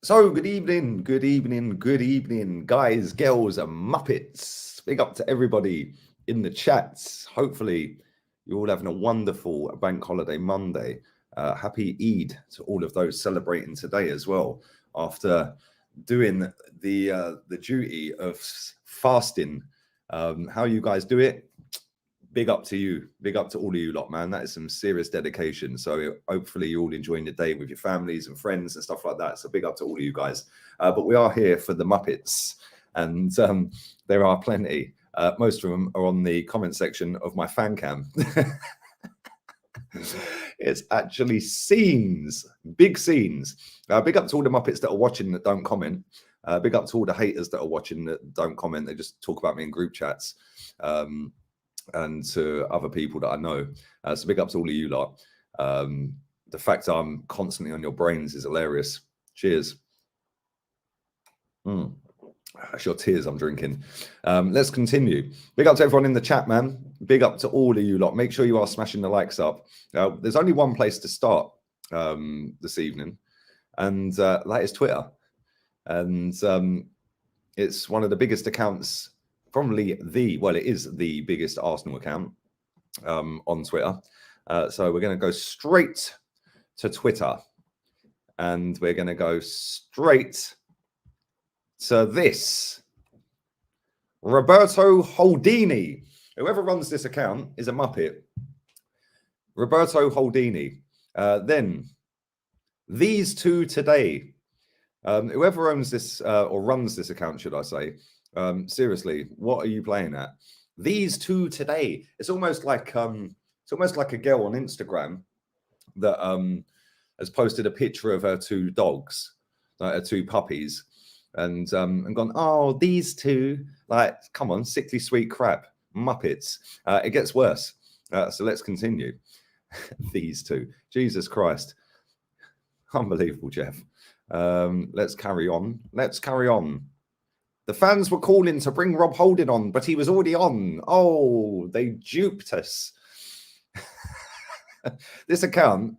So, good evening, guys, girls, and Muppets. Big up to everybody in the chats. Hopefully, you're all having a wonderful bank holiday Monday. Happy Eid to all of those celebrating today as well. After doing the duty of fasting, how you guys do it? Big up to you. Big up to all of you lot, man. That is some serious dedication. So hopefully you're all enjoying the day with your families and friends and stuff like that. So big up to all of you guys. But we are here for the Muppets. And there are plenty. Most of them are on the comment section of my fan cam. It's actually scenes. Big scenes. Big up to all the Muppets that are watching that don't comment. Big up to all the haters that are watching that don't comment. They just talk about me in group chats. And to other people that I know. So big up to all of you lot. The fact I'm constantly on your brains is hilarious. Cheers. That's your tears I'm drinking. Let's continue. Big up to everyone in the chat, man. Big up to all of you lot. Make sure you are smashing the likes up. There's only one place to start this evening, and that is Twitter. And it's one of the biggest accounts, probably it is the biggest Arsenal account on Twitter. So we're going to go straight to Twitter, and we're going to go straight to this. Roberto Holdini. Whoever runs this account is a Muppet. Roberto Holdini. Then these two today. Whoever owns this or runs this account, should I say? Seriously, what are you playing at? These two today. It's almost like a girl on Instagram that has posted a picture of her two dogs, her two puppies, and gone, oh, these two, like, come on, sickly sweet crap, Muppets. It gets worse. So let's continue. These two, Jesus Christ, unbelievable, Jeff. Let's carry on. The fans were calling to bring Rob Holding on, but he was already on. Oh, they duped us. This account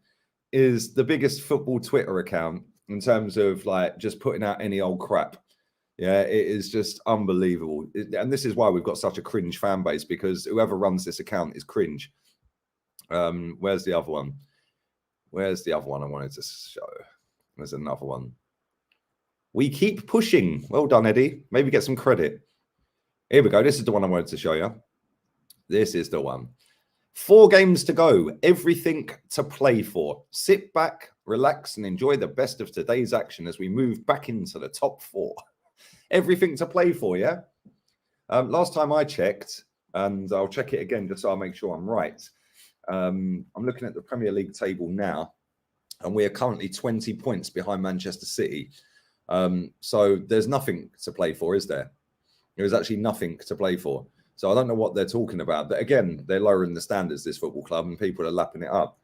is the biggest football Twitter account in terms of like just putting out any old crap. Yeah, it is just unbelievable. And this is why we've got such a cringe fan base, because whoever runs this account is cringe. Where's the other one? Where's the other one I wanted to show? There's another one. We keep pushing. Well done, Eddie. Maybe get some credit. Here we go. This is the one I wanted to show you. This is the one. 4 games to go. Everything to play for. Sit back, relax, and enjoy the best of today's action as we move back into the top 4. Everything to play for, yeah? Last time I checked, and I'll check it again just so I make sure I'm right. I'm looking at the Premier League table now, and we are currently 20 points behind Manchester City. So there's nothing to play for, is there? There is actually nothing to play for. So I don't know what they're talking about. But again, they're lowering the standards, this football club, and people are lapping it up.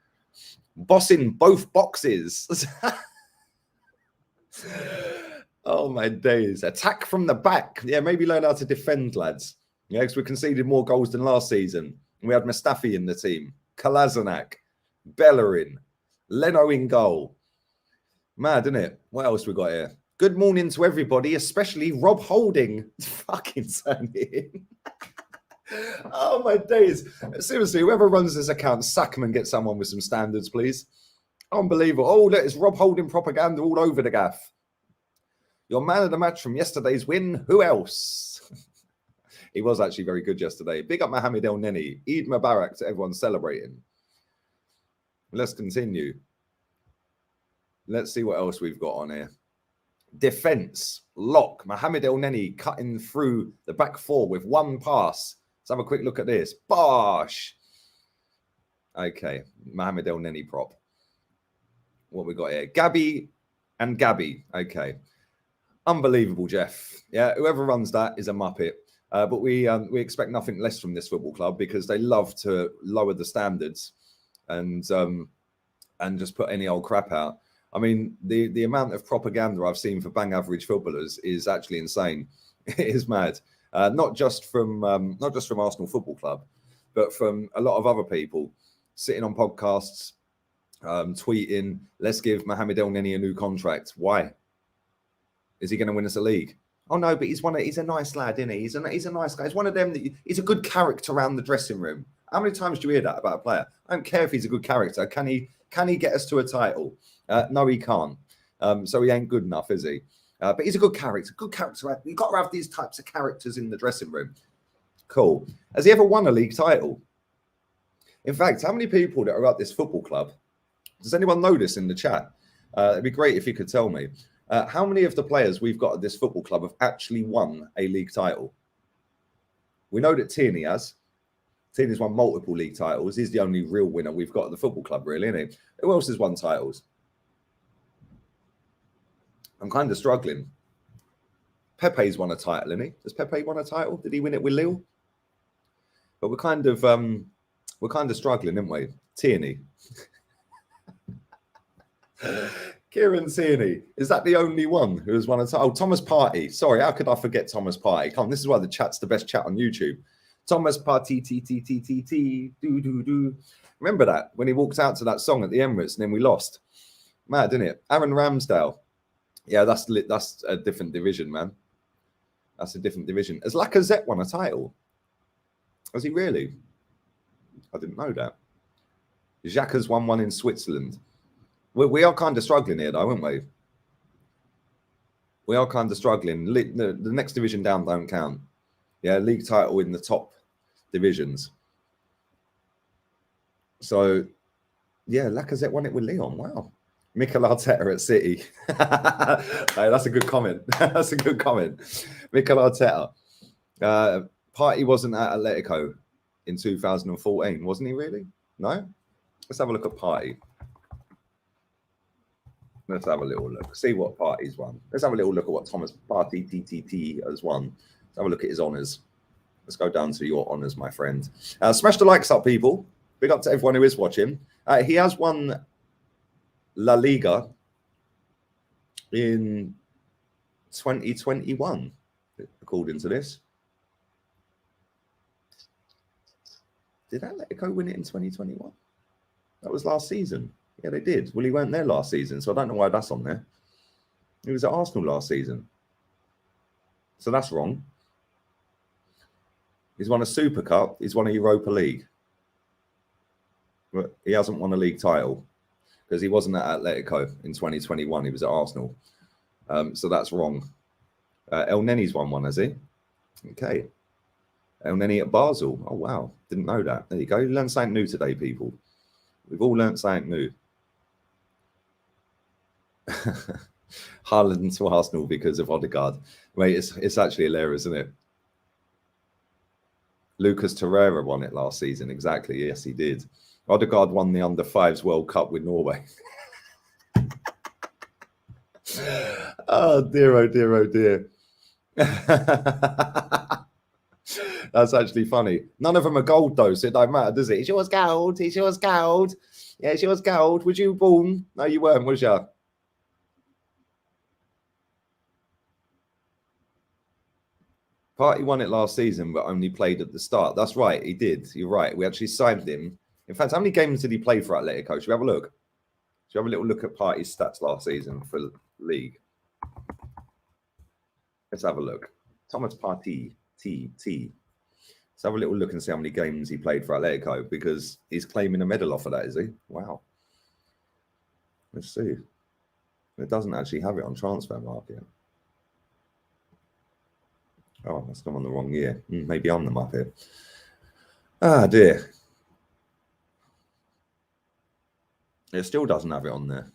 Bossing both boxes. Oh, my days. Attack from the back. Yeah, maybe learn how to defend, lads. Yeah, because we conceded more goals than last season. We had Mustafi in the team, Kolasinac, Bellerin, Leno in goal. Mad, isn't it? What else we got here? Good morning to everybody, especially Rob Holding. Fucking turn it in. Oh, my days. Seriously, whoever runs this account, sack him and get someone with some standards, please. Unbelievable. Oh, look, it's Rob Holding propaganda all over the gaff. Your man of the match from yesterday's win. Who else? He was actually very good yesterday. Big up Mohamed Elneny. Eid Mubarak to everyone celebrating. Let's continue. Let's see what else we've got on here. Defense. Lock. Mohamed Elneny cutting through the back 4 with one pass. Let's have a quick look at this. Bosh. Okay. Mohamed Elneny prop. What we got here? Gabby and Gabby. Okay. Unbelievable, Jeff. Yeah, whoever runs that is a Muppet. But we expect nothing less from this football club, because they love to lower the standards and just put any old crap out. I mean, the amount of propaganda I've seen for bang average footballers is actually insane. It is mad. Not just from Arsenal Football Club, but from a lot of other people sitting on podcasts, tweeting, let's give Mohamed Elneny a new contract. Why? Is he going to win us a league? Oh no, but he's a nice lad, isn't he? He's a nice guy. He's one of them he's a good character around the dressing room. How many times do you hear that about a player? I don't care if he's a good character. Can he get us to a title? No, he can't. So he ain't good enough, is he? But he's a good character. Good character. You've got to have these types of characters in the dressing room. Cool. Has he ever won a league title? In fact, how many people that are at this football club? Does anyone know this in the chat? It'd be great if you could tell me. How many of the players we've got at this football club have actually won a league title? We know that Tierney has. Tierney's won multiple league titles. He's the only real winner we've got at the football club, really, isn't he? Who else has won titles? I'm kind of struggling. Pepe's won a title, isn't he? Has Pepe won a title? Did he win it with Lille? But we're kind of struggling, aren't we? Tierney. Kieran Tierney. Is that the only one who has won a title? Oh, Thomas Partey. Sorry, how could I forget Thomas Partey? Come on, this is why the chat's the best chat on YouTube. Thomas Partey, do. Remember that? When he walked out to that song at the Emirates and then we lost. Mad, isn't it? Aaron Ramsdale. Yeah, that's a different division, man. That's a different division. Has Lacazette won a title? Has he really? I didn't know that. Jacques has won one in Switzerland. We are kind of struggling here, though, aren't we? We are kind of struggling. The next division down don't count. Yeah, league title in the top divisions. So, yeah, Lacazette won it with Lyon. Wow. Mikel Arteta at City. Hey, that's a good comment. That's a good comment. Mikel Arteta. Partey wasn't at Atletico in 2014, wasn't he really? No? Let's have a look at Partey. Let's have a little look. See what Partey's won. Let's have a little look at what Thomas Partey TTT has won. Let's have a look at his honours. Let's go down to your honours, my friend. Smash the likes up, people. Big up to everyone who is watching. He has won La Liga in 2021, according to this. Did Atletico win it in 2021? That was last season. Yeah, they did. Well, he weren't there last season, so I don't know why that's on there. He was at Arsenal last season. So that's wrong. He's won a Super Cup. He's won a Europa League. But he hasn't won a league title because he wasn't at Atletico in 2021. He was at Arsenal. So that's wrong. Elneny's won one, has he? Okay. Elneny at Basel. Oh, wow. Didn't know that. There you go. You learned something new today, people. We've all learned something new. Haaland to Arsenal because of Odegaard. Wait, it's actually hilarious, isn't it? Lucas Torreira won it last season. Exactly. Yes, he did. Odegaard won the Under-5s World Cup with Norway. Oh, dear, oh, dear, oh, dear. That's actually funny. None of them are gold, though, so it don't matter, does it? It's yours gold. It's yours gold. Yeah, it's yours gold. Was you born? No, you weren't, was you? Partey won it last season, but only played at the start. That's right, he did. You're right. We actually signed him. In fact, how many games did he play for Atletico? Should we have a look? Should we have a little look at Partey's stats last season for league? Let's have a look. Thomas Partey, T. Let's have a little look and see how many games he played for Atletico, because he's claiming a medal off of that, is he? Wow. Let's see. It doesn't actually have it on transfer market. Oh, that's come on the wrong year. Maybe I'm the Muppet. Ah, dear. It still doesn't have it on there.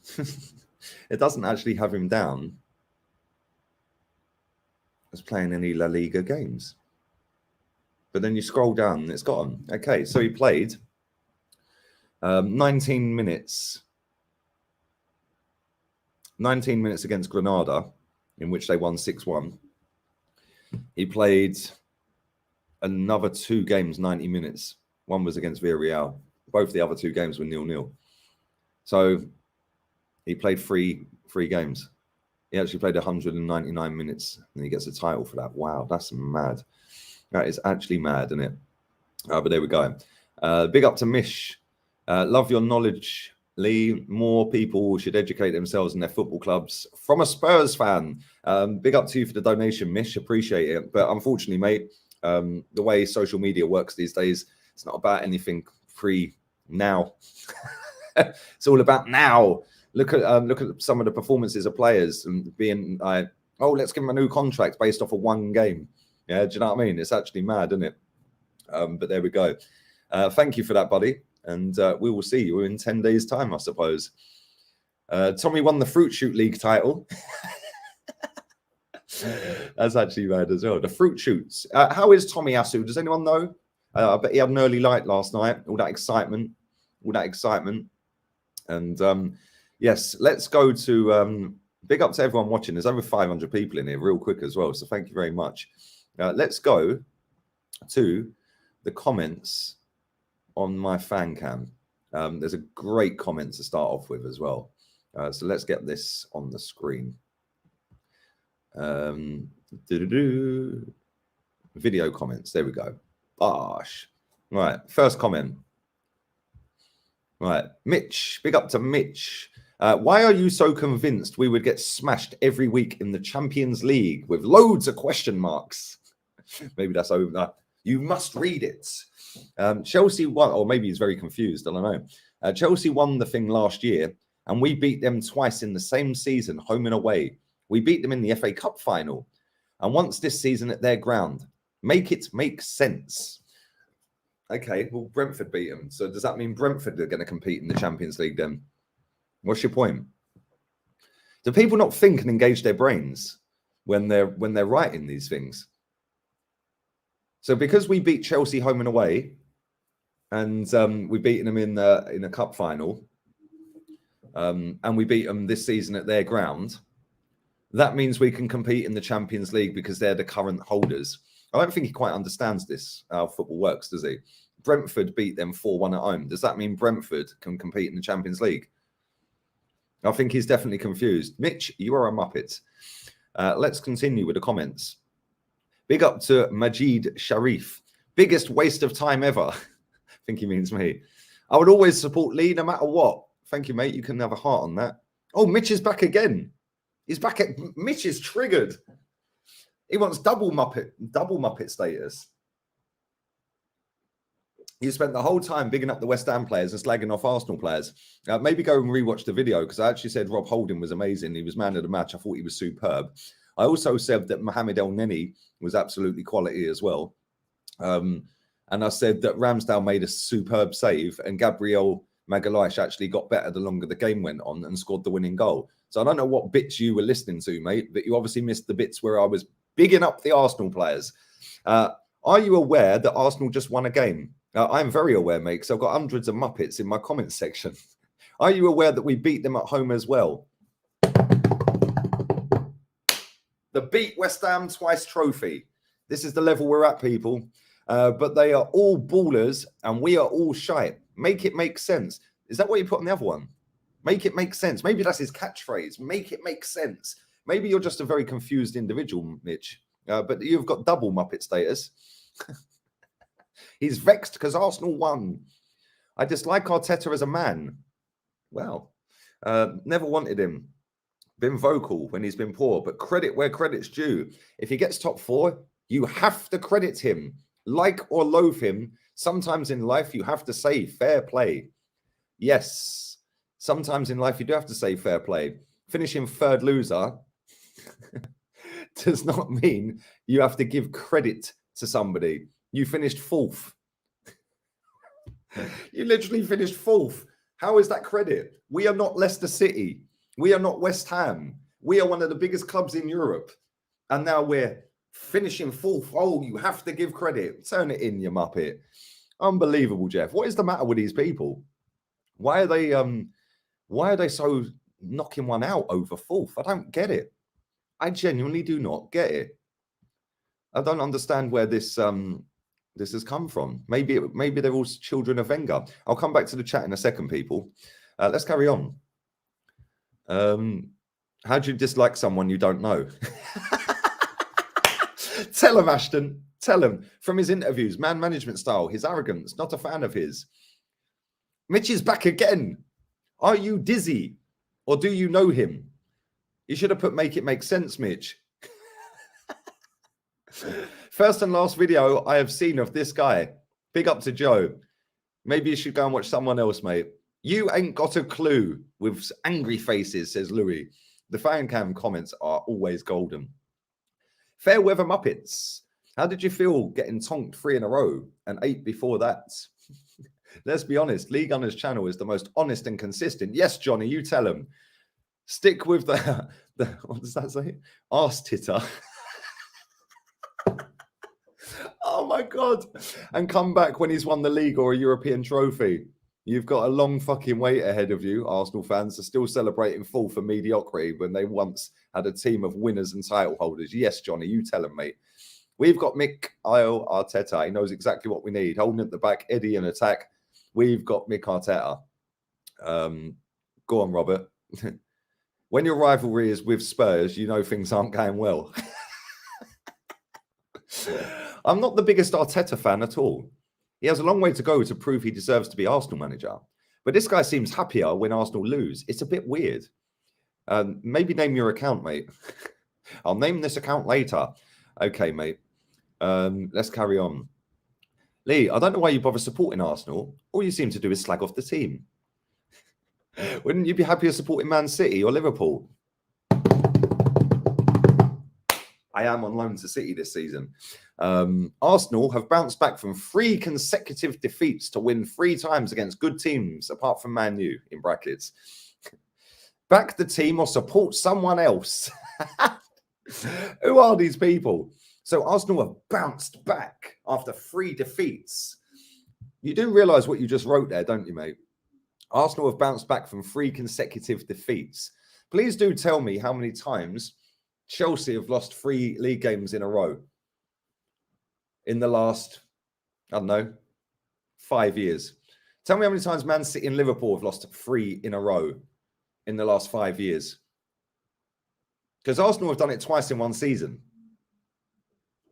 It doesn't actually have him down as playing any La Liga games. But then you scroll down and it's got him. Okay, so he played 19 minutes. 19 minutes against Granada, in which they won 6-1. He played another 2 games, 90 minutes. One was against Villarreal. Both the other 2 games were 0-0. So he played three games. He actually played 199 minutes and he gets a title for that. Wow, that's mad. That is actually mad, isn't it? But there we go. Big up to Mish. Love your knowledge Lee, more people should educate themselves in their football clubs. From a Spurs fan, big up to you for the donation, Mish. Appreciate it. But unfortunately, mate, the way social media works these days, it's not about anything now. It's all about now. Look at some of the performances of players and being like, oh, let's give them a new contract based off of one game. Yeah, do you know what I mean? It's actually mad, isn't it? But there we go. Thank you for that, buddy. And we will see you in 10 days' time, I suppose. Tommy won the Fruit Shoot League title. That's actually mad as well. The Fruit Shoots. How is Tommy Asu? Does anyone know? I bet he had an early light last night. All that excitement. And yes, let's go to... big up to everyone watching. There's over 500 people in here real quick as well. So thank you very much. Let's go to the comments on my fan cam. There's a great comment to start off with as well. So let's get this on the screen. Video comments. There we go. Bosh. Right. First comment. Right. Mitch. Big up to Mitch. Why are you so convinced we would get smashed every week in the Champions League with loads of question marks? Maybe that's over. You must read it. Chelsea won, or maybe he's very confused. I don't know. Chelsea won the thing last year, and we beat them twice in the same season, home and away. We beat them in the FA Cup final, and once this season at their ground. Make it make sense. Okay, well, Brentford beat them. So does that mean Brentford are going to compete in the Champions League then? What's your point? Do people not think and engage their brains when they're writing these things? So because we beat Chelsea home and away, and we beat them in a cup final, and we beat them this season at their ground, that means we can compete in the Champions League because they're the current holders. I don't think he quite understands this, how football works, does he? Brentford beat them 4-1 at home. Does that mean Brentford can compete in the Champions League? I think he's definitely confused. Mitch, you are a Muppet. Let's continue with the comments. Big up to Majid Sharif. Biggest waste of time ever. I think he means me. I would always support Lee no matter what. Thank you, mate. You can have a heart on that. Oh, Mitch is back again. He's back at... Mitch is triggered. He wants double Muppet status. You spent the whole time bigging up the West Ham players and slagging off Arsenal players. Maybe go and rewatch the video, because I actually said Rob Holding was amazing. He was man of the match. I thought he was superb. I also said that Mohamed Elneny was absolutely quality as well. And I said that Ramsdale made a superb save, and Gabriel Magalhaes actually got better the longer the game went on and scored the winning goal. So I don't know what bits you were listening to, mate, but you obviously missed the bits where I was bigging up the Arsenal players. Are you aware that Arsenal just won a game? I'm very aware, mate, because I've got hundreds of Muppets in my comments section. Are you aware that we beat them at home as well? The beat West Ham twice trophy. This is the level we're at, people. But they are all ballers and we are all shite. Make it make sense. Is that what you put on the other one? Make it make sense. Maybe that's his catchphrase. Make it make sense. Maybe you're just a very confused individual, Mitch. But you've got double Muppet status. He's vexed because Arsenal won. I dislike Arteta as a man. Well, never wanted him. Been vocal when he's been poor, but credit where credit's due. If he gets top 4, you have to credit him. Like or loathe him, sometimes in life you have to say fair play. Yes, sometimes in life you do have to say fair play. Finishing third loser does not mean you have to give credit to somebody. You finished 4th. You literally finished 4th. How is that credit? We are not Leicester City. We are not West Ham. We are one of the biggest clubs in Europe. And now we're finishing 4th. Oh, you have to give credit. Turn it in, you Muppet. Unbelievable, Jeff. What is the matter with these people? Why are they so knocking one out over 4th? I don't get it. I genuinely do not get it. I don't understand where this has come from. Maybe they're all children of Wenger. I'll come back to the chat in a second, people. Let's carry on. How do you dislike someone you don't know? Tell him, Ashton. Tell him. From his interviews, man management style, his arrogance, not a fan of his. Mitch is back again. Are you dizzy? Or do you know him? You should have put make it make sense, Mitch. First and last video I have seen of this guy. Big up to Joe. Maybe you should go and watch someone else, mate. You ain't got a clue with angry faces, says Louis. The fan cam comments are always golden. Fair weather Muppets. How did you feel getting tonked 3 in a row and 8 before that? Let's be honest, Lee Gunner's channel is the most honest and consistent. Yes, Johnny, you tell him. Stick with the what does that say? Arse titter. Oh my God. And come back when he's won the league or a European trophy. You've got a long fucking wait ahead of you, Arsenal fans, are still celebrating full for mediocrity when they once had a team of winners and title holders. Yes, Johnny, you tell him, mate. We've got Arteta. He knows exactly what we need. Holding at the back, Eddie in attack. We've got Mick Arteta. Go on, Robert. When your rivalry is with Spurs, you know things aren't going well. I'm not the biggest Arteta fan at all. He has a long way to go to prove he deserves to be Arsenal manager. But this guy seems happier when Arsenal lose. It's a bit weird. Maybe name your account, mate. I'll name this account later. Okay, mate. Let's carry on. Lee, I don't know why you bother supporting Arsenal. All you seem to do is slag off the team. Wouldn't you be happier supporting Man City or Liverpool? I am on loan to City this season. Arsenal have bounced back from 3 consecutive defeats to win 3 times against good teams, apart from Man U, in brackets. Back the team or support someone else. Who are these people? So Arsenal have bounced back after 3 defeats. You do realise what you just wrote there, don't you, mate? Arsenal have bounced back from 3 consecutive defeats. Please do tell me how many times Chelsea have lost 3 league games in a row in the last, I don't know, 5 years. Tell me how many times Man City and Liverpool have lost 3 in a row in the last 5 years. Because Arsenal have done it twice in one season.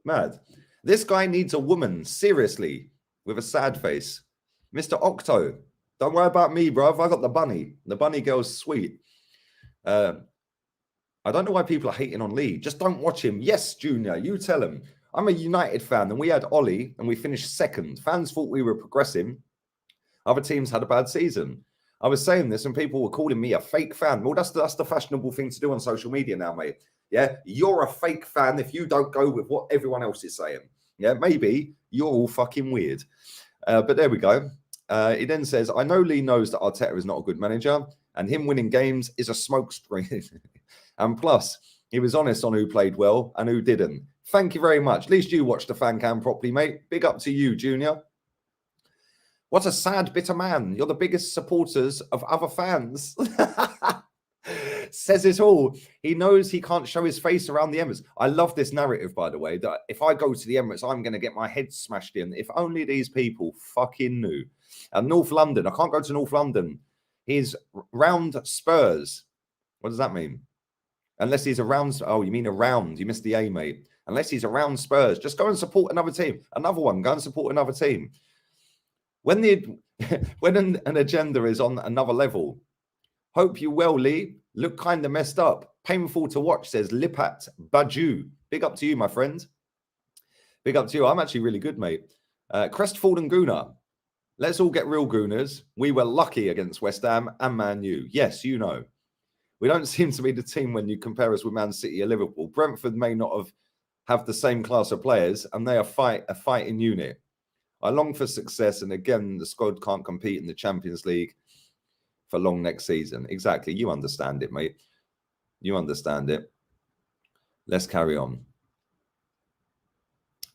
Mad. This guy needs a woman, seriously, with a sad face. Mr. Octo, don't worry about me, bruv. I got the bunny. The bunny girl's sweet. I don't know why people are hating on Lee. Just don't watch him. Yes, Junior, you tell him. I'm a United fan, and we had Ollie, and we finished 2nd. Fans thought we were progressing. Other teams had a bad season. I was saying this, and people were calling me a fake fan. Well, that's the fashionable thing to do on social media now, mate. Yeah, you're a fake fan if you don't go with what everyone else is saying. Yeah, maybe you're all fucking weird. But there we go. He then says, I know Lee knows that Arteta is not a good manager, and him winning games is a smokescreen. And plus, he was honest on who played well and who didn't. Thank you very much. At least you watched the fan cam properly, mate. Big up to you, Junior. What a sad, bitter man. You're the biggest supporters of other fans. Says it all. He knows he can't show his face around the Emirates. I love this narrative, by the way, that if I go to the Emirates, I'm going to get my head smashed in. If only these people fucking knew. And North London, I can't go to North London. He's round Spurs. What does that mean? Unless he's around. Oh, you mean around. You missed the A, mate. Unless he's around Spurs. Just go and support another team. Another one. Go and support another team. When an agenda is on another level. Hope you well, Lee. Look kind of messed up. Painful to watch, says Lipat Baju. Big up to you, my friend. Big up to you. I'm actually really good, mate. Crestfallen Gooner. Let's all get real Gooners. We were lucky against West Ham and Man U. Yes, you know. We don't seem to be the team when you compare us with Man City or Liverpool. Brentford may not have the same class of players, and they are a fighting unit. I long for success, and again, the squad can't compete in the Champions League for long next season. Exactly. You understand it, mate. You understand it. Let's carry on.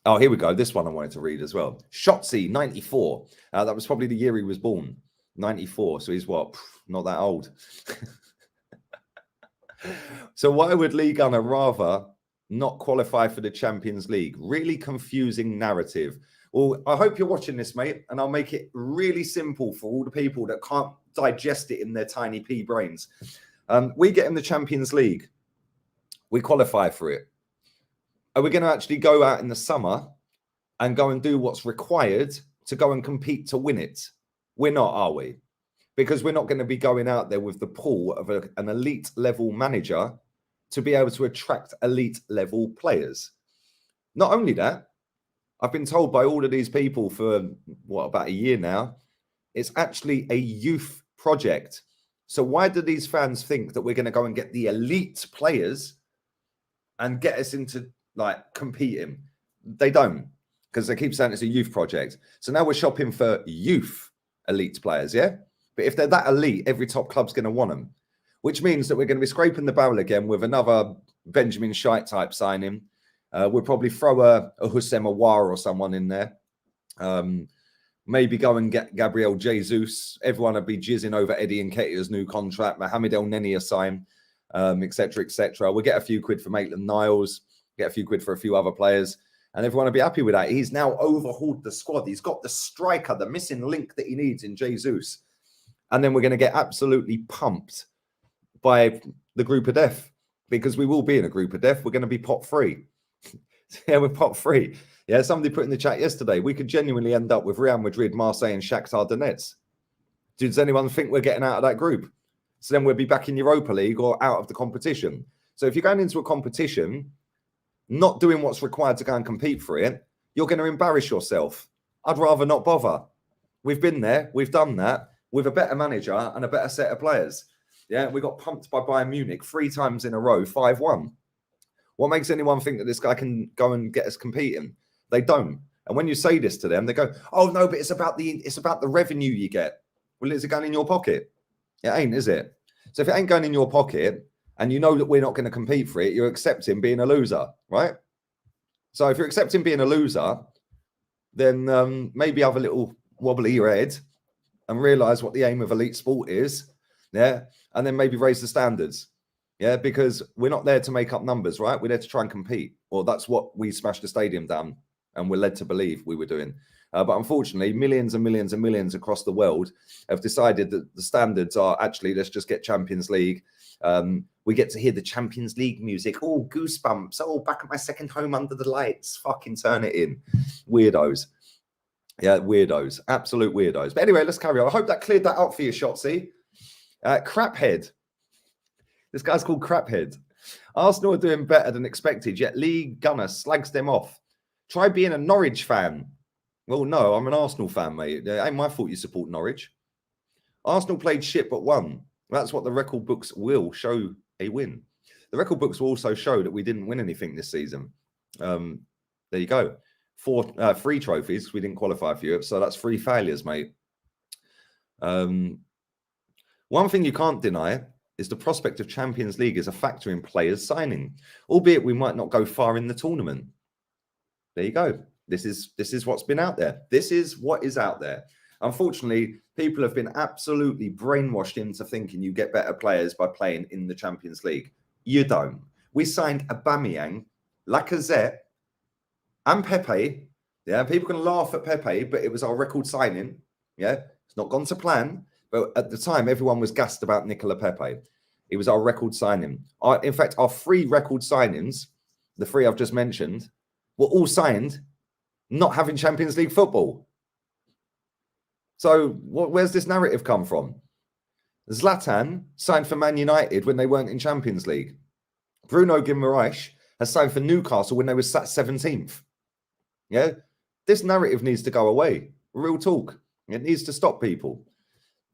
Oh, here we go. This one I wanted to read as well. Shotzi, 94. That was probably the year he was born. 94. So he's what? Not that old. So why would Lee Gunner rather not qualify for the Champions League? Really confusing narrative. Well, I hope you're watching this, mate, and I'll make it really simple for all the people that can't digest it in their tiny pea brains. We get in the Champions League. We qualify for it. Are we going to actually go out in the summer and go and do what's required to go and compete to win it? We're not, are we? because we're not going to be going out there with the pool of an elite level manager to be able to attract elite level players. Not only that, I've been told by all of these people for, what, about a year now, it's actually a youth project. So why do these fans think that we're going to go and get the elite players and get us into, like, competing? They don't, because they keep saying it's a youth project. So now we're shopping for youth elite players, yeah? But if they're that elite, every top club's going to want them, which means that we're going to be scraping the barrel again with another Benjamin Scheidt type signing. We'll probably throw a Houssem Aouar or someone in there. Maybe go and get Gabriel Jesus. Everyone will be jizzing over Eddie Nketiah's new contract. Mohamed Elneny a sign, etc., etc. We'll get a few quid for Maitland-Niles, get a few quid for a few other players, and everyone will be happy with that. He's now overhauled the squad. He's got the striker, the missing link that he needs in Jesus. And then we're going to get absolutely pumped by the group of death, because we will be in a group of death. We're going to be pot free. Yeah, we're pot free. Yeah, somebody put in the chat yesterday, we could genuinely end up with Real Madrid, Marseille, and Shakhtar Donetsk. Does anyone think we're getting out of that group? So then we'll be back in Europa League or out of the competition. So if you're going into a competition, not doing what's required to go and compete for it, you're going to embarrass yourself. I'd rather not bother. We've been there. We've done that with a better manager and a better set of players. Yeah, we got pumped by Bayern Munich 3 times in a row, 5-1. What makes anyone think that this guy can go and get us competing? They don't. And when you say this to them, they go, "Oh no, but it's about the revenue you get." Well, is it going in your pocket? It ain't, is it? So if it ain't going in your pocket, and you know that we're not going to compete for it, you're accepting being a loser, right? So if you're accepting being a loser, then maybe have a little wobble of your head and realize what the aim of elite sport is, yeah, and then maybe raise the standards. Yeah, because we're not there to make up numbers, right? We're there to try and compete. Well, that's what we smashed the stadium down and we're led to believe we were doing. But unfortunately, millions and millions and millions across the world have decided that the standards are actually, let's just get Champions League. We get to hear the Champions League music. Oh, goosebumps. Oh, back at my second home under the lights. Fucking turn it in. Weirdos. Yeah, weirdos. Absolute weirdos. But anyway, let's carry on. I hope that cleared that up for you, Shotzi. Craphead. This guy's called Craphead. Arsenal are doing better than expected, yet Lee Gunner slags them off. Try being a Norwich fan. Well, no, I'm an Arsenal fan, mate. It ain't my fault you support Norwich. Arsenal played shit but won. That's what the record books will show a win. The record books will also show that we didn't win anything this season. There you go. 3 trophies. We didn't qualify for Europe, so that's 3 failures, mate. One thing you can't deny is the prospect of Champions League is a factor in players signing, albeit we might not go far in the tournament. There you go. This is what's been out there. This is what is out there. Unfortunately, people have been absolutely brainwashed into thinking you get better players by playing in the Champions League. You don't. We signed Aubameyang, Lacazette, and Pepe. Yeah, people can laugh at Pepe, but it was our record signing. Yeah, it's not gone to plan. But at the time, everyone was gassed about Nicola Pepe. It was our record signing. In fact, our 3 record signings, the 3 I've just mentioned, were all signed not having Champions League football. So where's this narrative come from? Zlatan signed for Man United when they weren't in Champions League. Bruno Guimaraes has signed for Newcastle when they were sat 17th. Yeah, this narrative needs to go away. Real talk. It needs to stop people.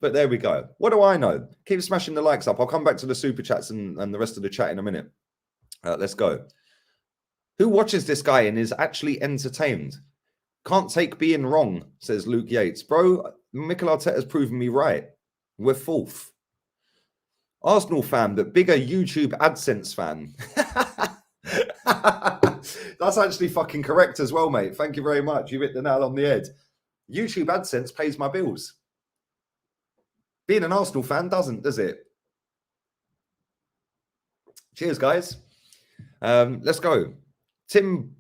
But there we go. What do I know? Keep smashing the likes up. I'll come back to the super chats and the rest of the chat in a minute. Let's go. Who watches this guy and is actually entertained? Can't take being wrong, says Luke Yates. Bro, Mikel Arteta's proven me right. We're 4th. Arsenal fan, but bigger YouTube AdSense fan. That's actually fucking correct as well, mate. Thank you very much. You hit the nail on the head. YouTube AdSense pays my bills. Being an Arsenal fan doesn't, does it? Cheers, guys. Let's go. Tim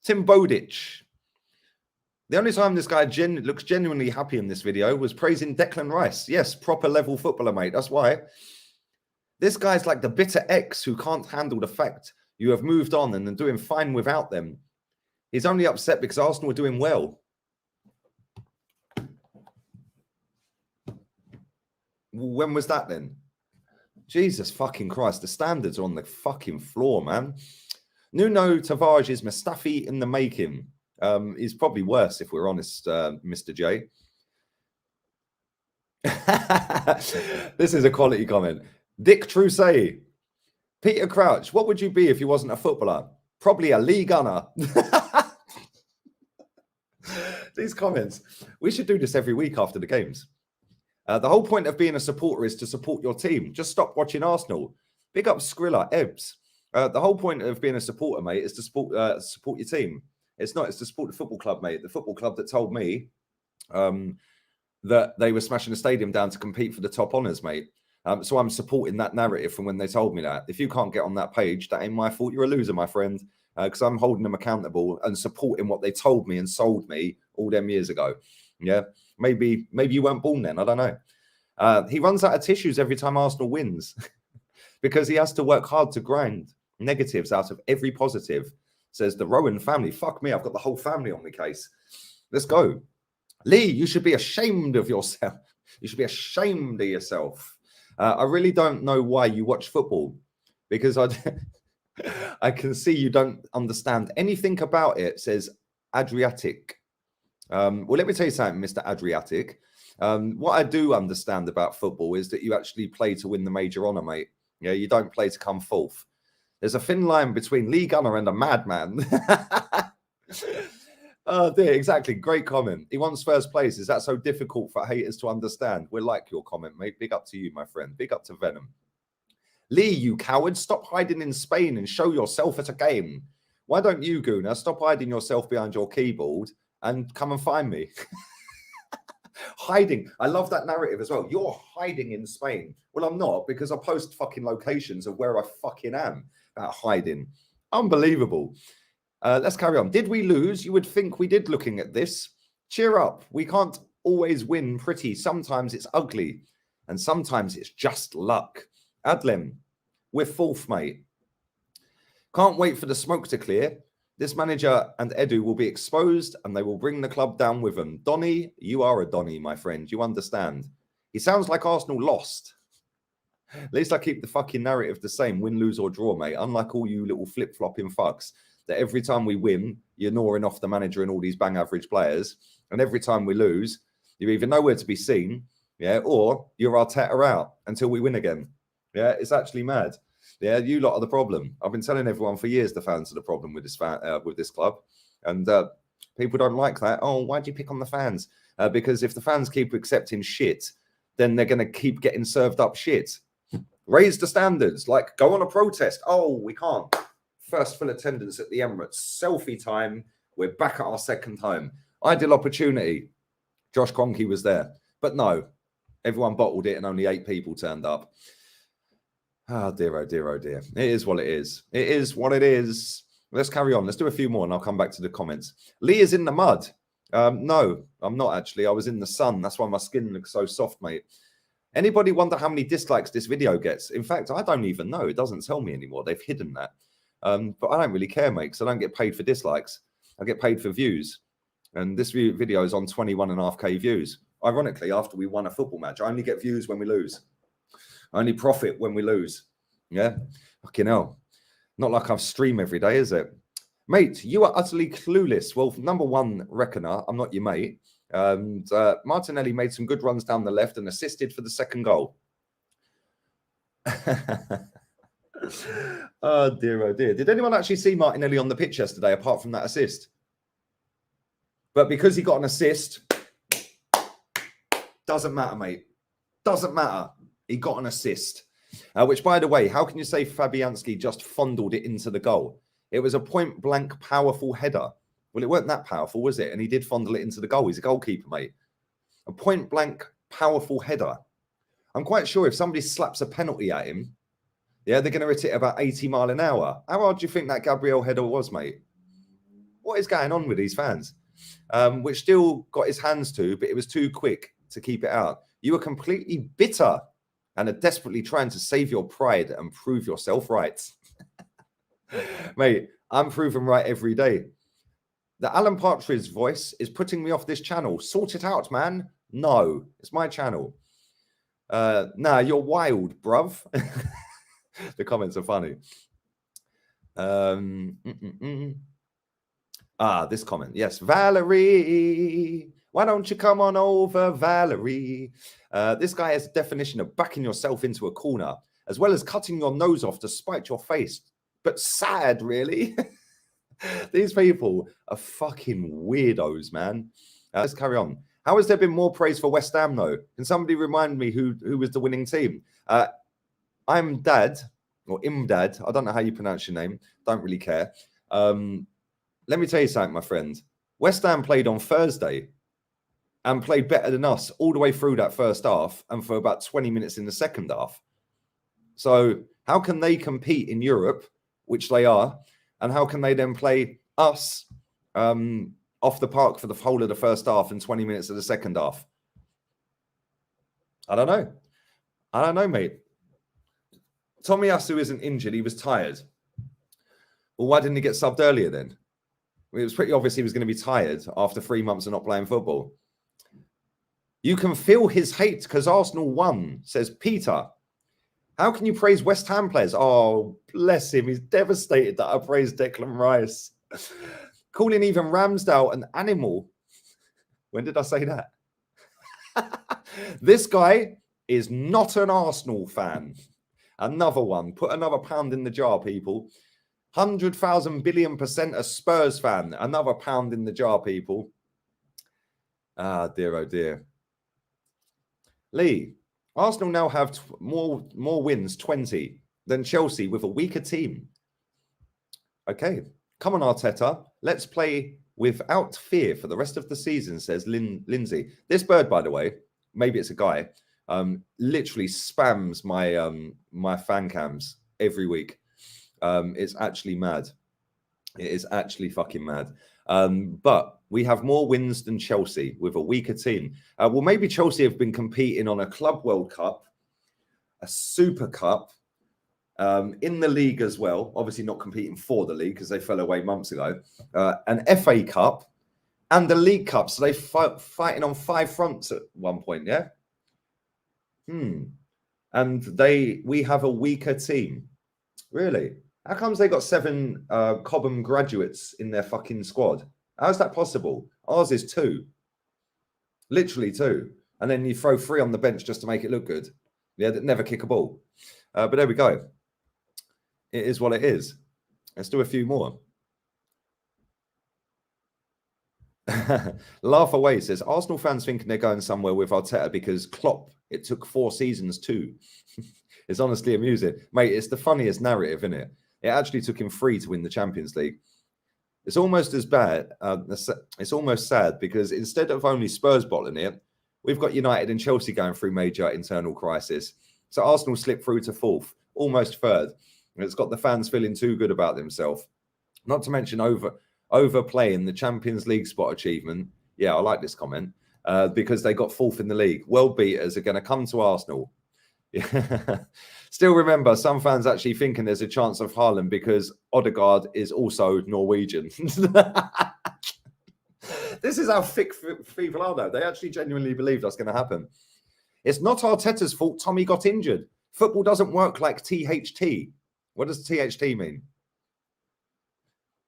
Bowditch. The only time this guy looks genuinely happy in this video was praising Declan Rice. Yes, proper level footballer, mate. That's why. This guy's like the bitter ex who can't handle the fact you have moved on and are doing fine without them. He's only upset because Arsenal are doing well. When was that then? Jesus fucking Christ. The standards are on the fucking floor, man. Nuno Tavares' Mustafi in the making. Is probably worse, if we're honest, Mr. J. This is a quality comment. Dick Trousset. Peter Crouch, what would you be if you wasn't a footballer? Probably a league gunner. These comments. We should do this every week after the games. The whole point of being a supporter is to support your team. Just stop watching Arsenal. Big up Skrilla, Ebbs. The whole point of being a supporter, mate, is to support your team. It's not. It's to support the football club, mate. The football club that told me that they were smashing the stadium down to compete for the top honours, mate. So I'm supporting that narrative from when they told me that. If you can't get on that page, that ain't my fault. You're a loser, my friend, because I'm holding them accountable and supporting what they told me and sold me all them years ago. Yeah, maybe you weren't born then. I don't know. He runs out of tissues every time Arsenal wins because he has to work hard to grind negatives out of every positive, says the Rowan family. Fuck me, I've got the whole family on my case. Let's go. Lee, you should be ashamed of yourself. You should be ashamed of yourself. I really don't know why you watch football, because I can see you don't understand anything about it, says Adriatic. Well, let me tell you something, Mr. Adriatic. What I do understand about football is that you actually play to win the major honour, mate. Yeah, you don't play to come fourth. There's a thin line between league gunner and a madman. Oh, dear, exactly. Great comment. He wants first place. Is that so difficult for haters to understand? We like your comment, mate. Big up to you, my friend. Big up to Venom. Lee, you coward, stop hiding in Spain and show yourself at a game. Why don't you, Gooner, stop hiding yourself behind your keyboard and come and find me? Hiding. I love that narrative as well. You're hiding in Spain. Well, I'm not, because I post fucking locations of where I fucking am about hiding. Unbelievable. Let's carry on. Did we lose? You would think we did, looking at this. Cheer up. We can't always win pretty. Sometimes it's ugly. And sometimes it's just luck. Adlem, we're fourth, mate. Can't wait for the smoke to clear. This manager and Edu will be exposed and they will bring the club down with them. Donny, you are a Donny, my friend. You understand. He sounds like Arsenal lost. At least I keep the fucking narrative the same. Win, lose or draw, mate. Unlike all you little flip-flopping fucks. That every time we win, you're gnawing off the manager and all these bang average players. And every time we lose, you're either nowhere to be seen, yeah, or you're Arteta out until we win again. Yeah, it's actually mad. Yeah, you lot are the problem. I've been telling everyone for years the fans are the problem with this club. And people don't like that. Oh, why'd you pick on the fans? Because if the fans keep accepting shit, then they're going to keep getting served up shit. Raise the standards. Like, go on a protest. Oh, we can't. First full attendance at the Emirates. Selfie time. We're back at our second home. Ideal opportunity. Josh Kroenke was there. But no, everyone bottled it and only 8 people turned up. Oh, dear, oh, dear, oh, dear. It is what it is. It is what it is. Let's carry on. Let's do a few more and I'll come back to the comments. Lee is in the mud. No, I'm not actually. I was in the sun. That's why my skin looks so soft, mate. Anybody wonder how many dislikes this video gets? In fact, I don't even know. It doesn't tell me anymore. They've hidden that. But I don't really care, mate, because I don't get paid for dislikes. I get paid for views. And this video is on 21.5k views. Ironically, after we won a football match, I only get views when we lose. I only profit when we lose. Yeah? Fucking hell. Not like I stream every day, is it? Mate, you are utterly clueless. Well, number one, reckoner, I'm not your mate. And Martinelli made some good runs down the left and assisted for the second goal. Oh, dear, oh, dear. Did anyone actually see Martinelli on the pitch yesterday, apart from that assist? But because he got an assist, doesn't matter, mate. Doesn't matter. He got an assist. Which, by the way, how can you say Fabianski just fondled it into the goal? It was a point-blank, powerful header. Well, it weren't that powerful, was it? And he did fondle it into the goal. He's a goalkeeper, mate. A point-blank, powerful header. I'm quite sure if somebody slaps a penalty at him, yeah, they're going to hit it about 80 miles an hour. How hard do you think that Gabriel header was, mate? What is going on with these fans? Which still got his hands to, but it was too quick to keep it out. You were completely bitter and are desperately trying to save your pride and prove yourself right. Mate, I'm proven right every day. The Alan Partridge voice is putting me off this channel. Sort it out, man. No, it's my channel. Nah, you're wild, bruv. The comments are funny. This comment. Yes, Valerie. Why don't you come on over, Valerie? This guy has a definition of backing yourself into a corner, as well as cutting your nose off to spite your face. But sad, really. These people are fucking weirdos, man. Let's carry on. How has there been more praise for West Ham, though? Can somebody remind me who was the winning team? I'm Dad, or Imdad. I don't know how you pronounce your name. Don't really care. Let me tell you something, my friend. West Ham played on Thursday and played better than us all the way through that first half and for about 20 minutes in the second half. So how can they compete in Europe, which they are, and how can they then play us off the park for the whole of the first half and 20 minutes of the second half? I don't know. I don't know, mate. Tomiyasu isn't injured. He was tired. Well, why didn't he get subbed earlier then? It was pretty obvious he was going to be tired after 3 months of not playing football. You can feel his hate because Arsenal won, says Peter. How can you praise West Ham players? Oh, bless him. He's devastated that I praised Declan Rice. Calling even Ramsdale an animal. When did I say that? This guy is not an Arsenal fan. Another one. Put another pound in the jar, people. 100,000 billion% a Spurs fan. Another pound in the jar, people. Ah, dear, oh dear. Lee, Arsenal now have more wins, 20, than Chelsea with a weaker team. Okay. Come on, Arteta. Let's play without fear for the rest of the season, says Lindsay. This bird, by the way, maybe it's a guy, literally spams my fan cams every week. It's actually mad. It is actually fucking mad. But we have more wins than Chelsea with a weaker team. Well, maybe Chelsea have been competing on a Club World Cup, a Super Cup, in the league as well. Obviously not competing for the league because they fell away months ago. An FA Cup and the League Cup. So they fighting on 5 fronts at one point, yeah? And we have a weaker team. Really? How comes they got 7 Cobham graduates in their fucking squad? How's that possible? Ours is 2. Literally 2. And then you throw 3 on the bench just to make it look good. Yeah, that never kick a ball. But there we go. It is what it is. Let's do a few more. Laugh away says, Arsenal fans thinking they're going somewhere with Arteta because Klopp, it took 4 seasons too. It's honestly amusing. Mate, it's the funniest narrative, isn't it? It actually took him 3 to win the Champions League. It's almost as bad. It's almost sad because instead of only Spurs bottling it, we've got United and Chelsea going through major internal crisis. So Arsenal slipped through to 4th, almost 3rd. And it's got the fans feeling too good about themselves. Not to mention overplaying the Champions League spot achievement. Yeah, I like this comment. Because they got 4th in the league. World beaters are going to come to Arsenal. Yeah. Still remember, some fans actually thinking there's a chance of Haaland because Odegaard is also Norwegian. This is how thick people are, though. They actually genuinely believe that's going to happen. It's not Arteta's fault Tommy got injured. Football doesn't work like THT. What does THT mean?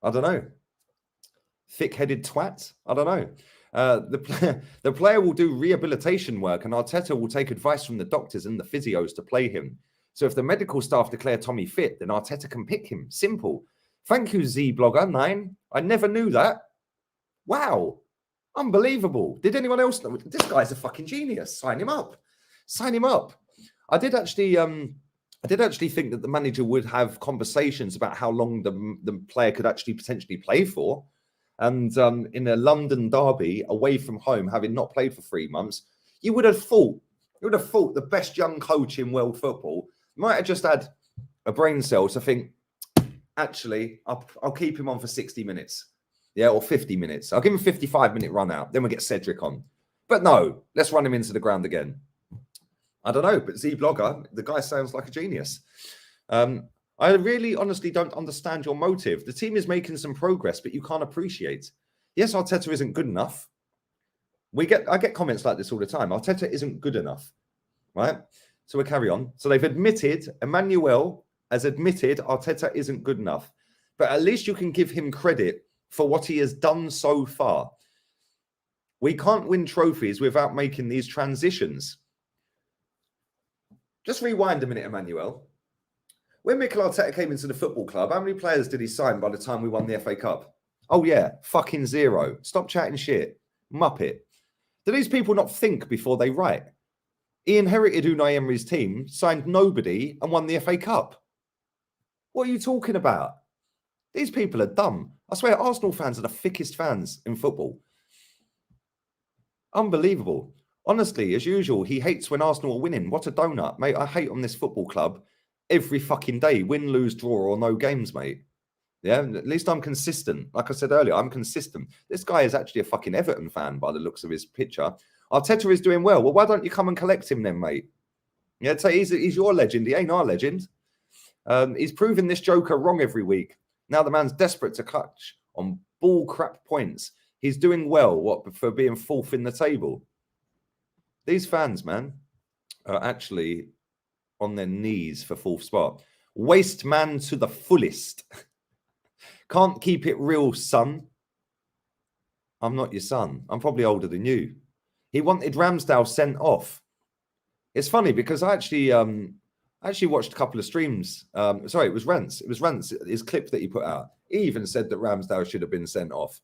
I don't know. Thick-headed twat? I don't know. The player will do rehabilitation work and Arteta will take advice from the doctors and the physios to play him. So if the medical staff declare Tommy fit, then Arteta can pick him. Simple. Thank you, Z-Blogger9. I never knew that. Wow. Unbelievable. Did anyone else know? This guy's a fucking genius. Sign him up. Sign him up. I did actually think that the manager would have conversations about how long the player could actually potentially play for. And in a London derby, away from home, having not played for 3 months, you would have thought the best young coach in world football might have just had a brain cell to think, actually, I'll keep him on for 60 minutes. Yeah, or 50 minutes. I'll give him a 55-minute run out. Then we'll get Cedric on. But no, let's run him into the ground again. I don't know, but Z-Blogger, the guy sounds like a genius. I really honestly don't understand your motive. The team is making some progress, but you can't appreciate. Yes, Arteta isn't good enough. I get comments like this all the time. Arteta isn't good enough. right? So we'll carry on. So they've admitted, Emmanuel has admitted Arteta isn't good enough. But at least you can give him credit for what he has done so far. We can't win trophies without making these transitions. Just rewind a minute, Emmanuel. When Mikel Arteta came into the football club, how many players did he sign by the time we won the FA Cup? Oh, yeah, fucking zero. Stop chatting shit. Muppet. Do these people not think before they write? He inherited Unai Emery's team, signed nobody, and won the FA Cup. What are you talking about? These people are dumb. I swear, Arsenal fans are the thickest fans in football. Unbelievable. Honestly, as usual, he hates when Arsenal are winning. What a donut. Mate, I hate on this football club every fucking day. Win, lose, draw, or no games, mate. Yeah, at least I'm consistent. Like I said earlier, I'm consistent. This guy is actually a fucking Everton fan by the looks of his picture. Arteta is doing well. Well, why don't you come and collect him then, mate? Yeah, so he's your legend. He ain't our legend. He's proving this joker wrong every week. Now the man's desperate to clutch on ball crap points. He's doing well, for being fourth in the table. These fans, man, are actually on their knees for fourth spot. Waste man to the fullest. Can't keep it real, son. I'm not your son. I'm probably older than you. He wanted Ramsdale sent off. It's funny because I actually watched a couple of streams. Sorry, it was Rance. It was Rance, his clip that he put out. He even said that Ramsdale should have been sent off.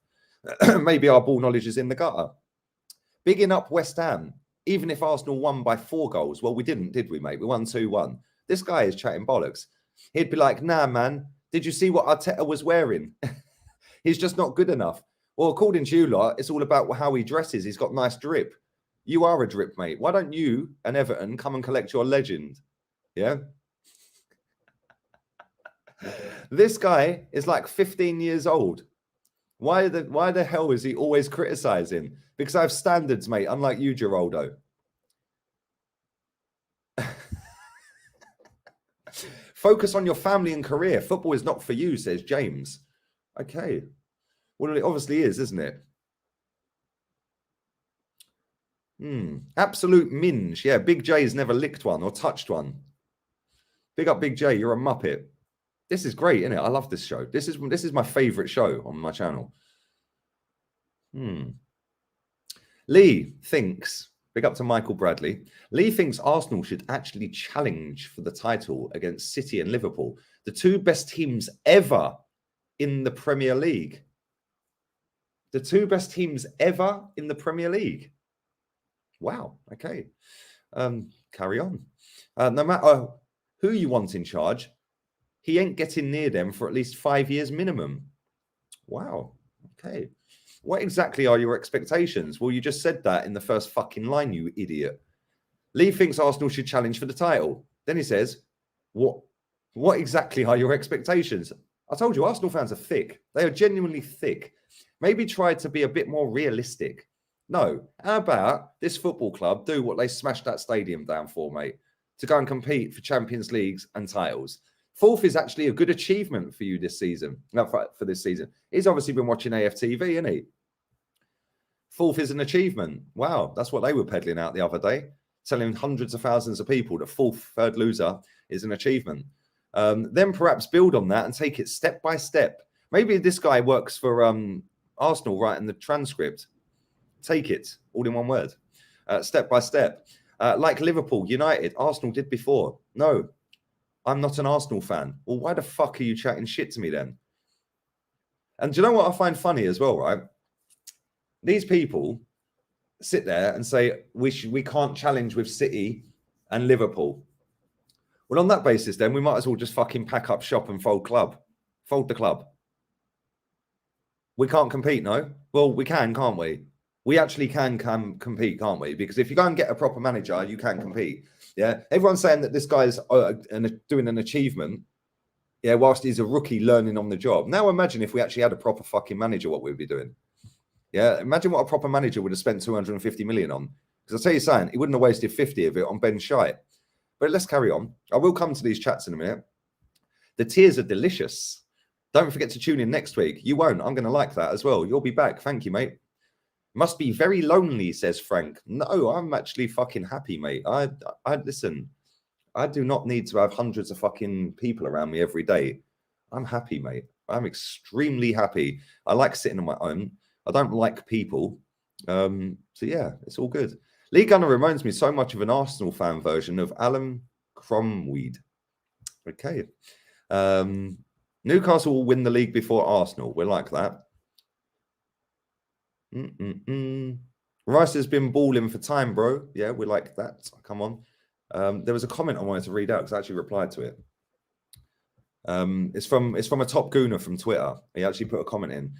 Maybe our ball knowledge is in the gutter. Bigging up West Ham, even if Arsenal won by 4 goals. Well, we didn't, did we, mate? We won 2-1. This guy is chatting bollocks. He'd be like, nah, man, did you see what Arteta was wearing? He's just not good enough. Well, according to you lot, it's all about how he dresses. He's got nice drip. You are a drip, mate. Why don't you and Everton come and collect your legend? Yeah? This guy is like 15 years old. Why the hell is he always criticizing? Because I have standards, mate, unlike you, Geraldo. Focus on your family and career. Football is not for you, says James. Okay. Well, it obviously is, isn't it? Absolute minge. Yeah, Big J's never licked one or touched one. Big up, Big J. You're a Muppet. This is great, isn't it? I love this show. This is my favorite show on my channel. Lee thinks, big up to Michael Bradley. Lee thinks Arsenal should actually challenge for the title against City and Liverpool, the 2 best teams ever in the Premier League. The 2 best teams ever in the Premier League. Wow. Okay. Carry on. No matter who you want in charge, he ain't getting near them for at least 5 years minimum. Wow. Okay. What exactly are your expectations? Well, you just said that in the first fucking line, you idiot. Lee thinks Arsenal should challenge for the title. Then he says, what exactly are your expectations? I told you, Arsenal fans are thick. They are genuinely thick. Maybe try to be a bit more realistic. No. How about this football club do what they smashed that stadium down for, mate? To go and compete for Champions Leagues and titles. 4th is actually a good achievement for you this season. Not for this season. He's obviously been watching AFTV, isn't he? 4th is an achievement. Wow, that's what they were peddling out the other day, telling hundreds of thousands of people that 4th, 3rd loser is an achievement. Then perhaps build on that and take it step by step. Maybe this guy works for Arsenal writing the transcript. Take it, all in one word. Step by step. Like Liverpool, United, Arsenal did before. No. I'm not an Arsenal fan. Well, why the fuck are you chatting shit to me then? And do you know what I find funny as well, right? These people sit there and say, we can't challenge with City and Liverpool. Well, on that basis, then, we might as well just fucking pack up shop and fold the club. We can't compete, no? Well, we can, can't we? We actually can compete, can't we? Because if you go and get a proper manager, you can compete. Yeah, everyone's saying that this guy's doing an achievement. Yeah, whilst he's a rookie learning on the job. Now imagine if we actually had a proper fucking manager, what we'd be doing. Yeah, imagine what a proper manager would have spent 250 million on. Because I'll tell you something, he wouldn't have wasted 50 of it on Ben Shite. But let's carry on. I will come to these chats in a minute. The tears are delicious. Don't forget to tune in next week. You won't. I'm going to like that as well. You'll be back. Thank you, mate. Must be very lonely, says Frank. No, I'm actually fucking happy, mate. I listen, I do not need to have hundreds of fucking people around me every day. I'm happy, mate. I'm extremely happy. I like sitting on my own. I don't like people. So yeah, it's all good. Lee Gunner reminds me so much of an Arsenal fan version of Alan Cromweed. Okay. Newcastle will win the league before Arsenal. We're like that. Rice has been balling for time, bro. Yeah, we're like that. Come on. There was a comment I wanted to read out because I actually replied to it. It's from a top gooner from Twitter. He actually put a comment in.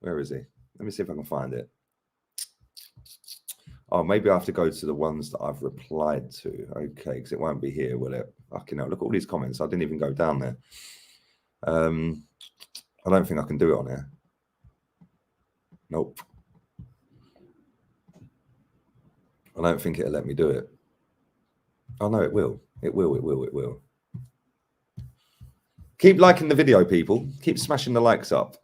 Where is he? Let me see if I can find it. Oh, maybe I have to go to the ones that I've replied to. Okay, because it won't be here, will it? Fucking hell, look at all these comments. I didn't even go down there. I don't think I can do it on here. Nope. I don't think it'll let me do it. Oh, no, it will. It will. Keep liking the video, people. Keep smashing the likes up.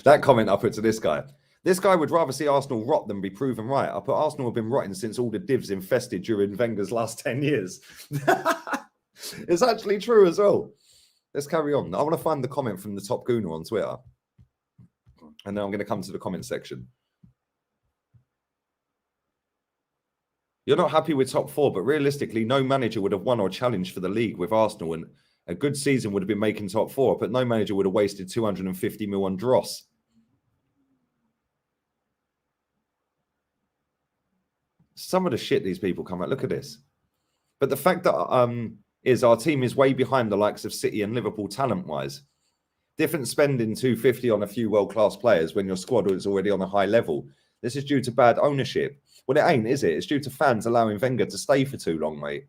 That comment I put to this guy. This guy would rather see Arsenal rot than be proven right. I put Arsenal have been rotting since all the divs infested during Wenger's last 10 years. It's actually true as well. Let's carry on. I want to find the comment from the top gooner on Twitter. And then I'm going to come to the comment section. You're not happy with top four, but realistically, no manager would have won or challenged for the league with Arsenal, and a good season would have been making top four, but no manager would have wasted 250 mil on dross. Some of the shit these people come at. Look at this. But the fact that is our team is way behind the likes of City and Liverpool talent-wise. Different spending 250 on a few world-class players when your squad is already on a high level. This is due to bad ownership. Well, it ain't, is it? It's due to fans allowing Wenger to stay for too long, mate.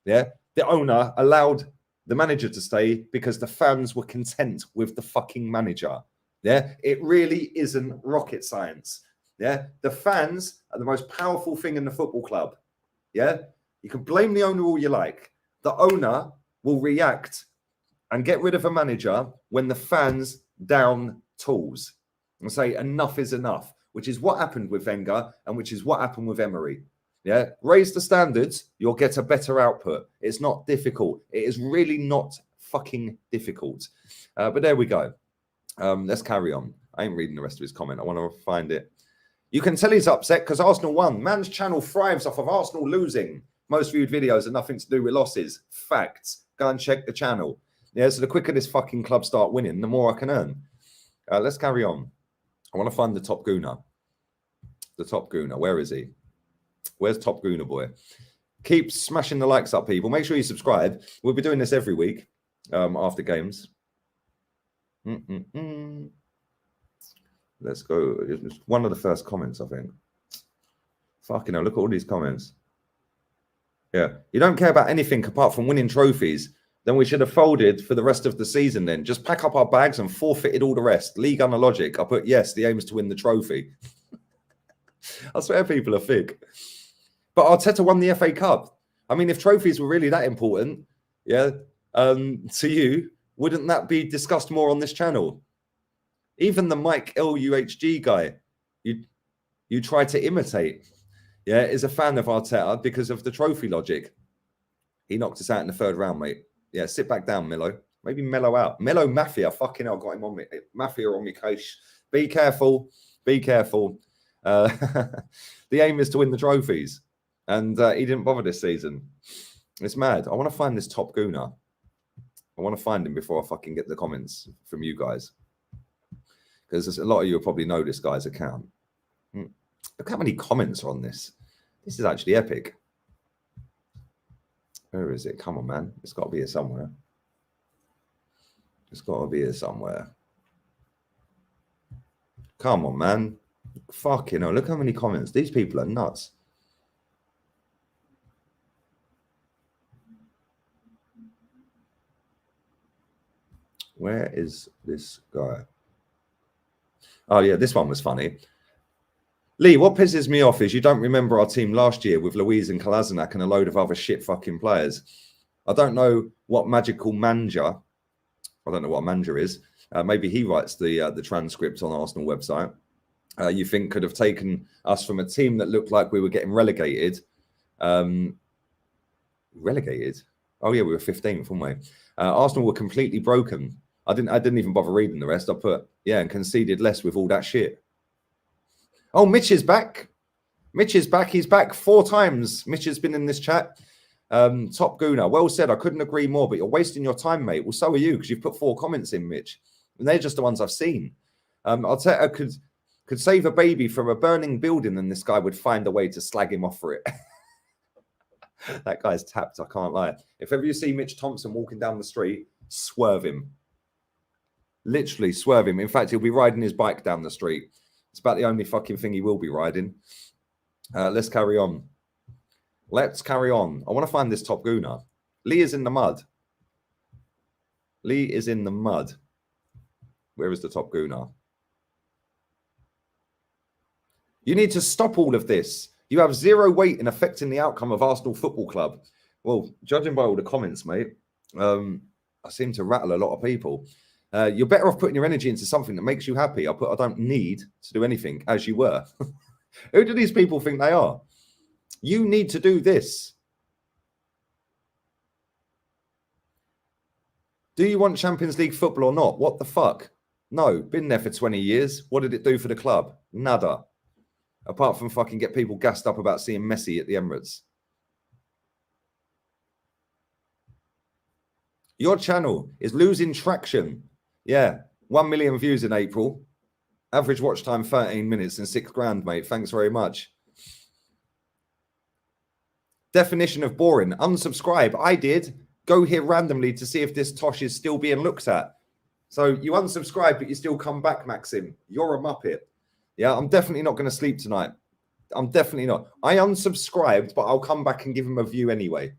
Yeah? The owner allowed the manager to stay because the fans were content with the fucking manager. Yeah? It really isn't rocket science. Yeah? The fans are the most powerful thing in the football club. Yeah? You can blame the owner all you like. The owner will react and get rid of a manager when the fans down tools and say enough is enough, which is what happened with Wenger and which is what happened with Emery. Yeah, raise the standards, you'll get a better output. It's not difficult. It is really not fucking difficult. But there we go. Let's carry on. I ain't reading the rest of his comment. I want to find it. You can tell he's upset because Arsenal won. Man's channel thrives off of Arsenal losing. Most viewed videos are nothing to do with losses. Facts. Go and check the channel. Yeah, so the quicker this fucking club start winning, the more I can earn. Let's carry on. I want to find the top gooner. The top gooner. Where is he? Where's top gooner boy? Keep smashing the likes up, people. Make sure you subscribe. We'll be doing this every week after games. Let's go. It's one of the first comments, I think. Fucking hell, look at all these comments. Yeah. You don't care about anything apart from winning trophies. Then we should have folded for the rest of the season then. Just pack up our bags and forfeited all the rest. League under logic. I put, yes, the aim is to win the trophy. I swear people are fake. But Arteta won the FA Cup. I mean, if trophies were really that important, yeah, to you, wouldn't that be discussed more on this channel? Even the Mike LUHG guy, you try to imitate, yeah, is a fan of Arteta because of the trophy logic. He knocked us out in the third round, mate. Yeah, sit back down, Milo. Maybe mellow out. Mellow Mafia. Fucking hell, got him on me. Mafia on me case. Be careful. Be careful. The aim is to win the trophies. And he didn't bother this season. It's mad. I want to find this top gooner. I want to find him before I fucking get the comments from you guys. Because a lot of you will probably know this guy's account. Look how many comments are on this. This is actually epic. Where is it? Come on, man. It's got to be here somewhere. It's got to be here somewhere. Come on, man. Fucking hell. Look how many comments. These people are nuts. Where is this guy? Oh, yeah, this one was funny. Lee, what pisses me off is you don't remember our team last year with Louise and Kolasinac and a load of other shit fucking players. I don't know what magical manja, I don't know what a manja is, maybe he writes the transcript on Arsenal website. You think could have taken us from a team that looked like we were getting relegated. Relegated? Oh yeah, we were 15th, weren't we? Arsenal were completely broken. I didn't even bother reading the rest. I put, yeah, and conceded less with all that shit. Oh, Mitch is back. Mitch is back. He's back 4 times. Mitch has been in this chat. Top Gooner. Well said. I couldn't agree more, but you're wasting your time, mate. Well, so are you, because you've put 4 comments in, Mitch. And they're just the ones I've seen. Arteta could save a baby from a burning building, and this guy would find a way to slag him off for it. That guy's tapped, I can't lie. If ever you see Mitch Thompson walking down the street, swerve him. Literally swerve him. In fact, he'll be riding his bike down the street. It's about the only fucking thing he will be riding. Let's carry on. Let's carry on. I want to find this Top Gooner. Lee is in the mud. Lee is in the mud. Where is the Top Gooner? You need to stop all of this. You have zero weight in affecting the outcome of Arsenal Football Club. Well, judging by all the comments, mate, I seem to rattle a lot of people. You're better off putting your energy into something that makes you happy. I don't need to do anything, as you were. Who do these people think they are? You need to do this. Do you want Champions League football or not? What the fuck? No, been there for 20 years. What did it do for the club? Nada. Apart from fucking get people gassed up about seeing Messi at the Emirates. Your channel is losing traction. Yeah, 1 million views in April. Average watch time 13 minutes and 6 grand, mate. Thanks very much. Definition of boring. Unsubscribe. I did. Go here randomly to see if this tosh is still being looked at. So you unsubscribe, but you still come back, Maxim. You're a Muppet. Yeah, I'm definitely not going to sleep tonight. I'm definitely not. I unsubscribed, but I'll come back and give him a view anyway.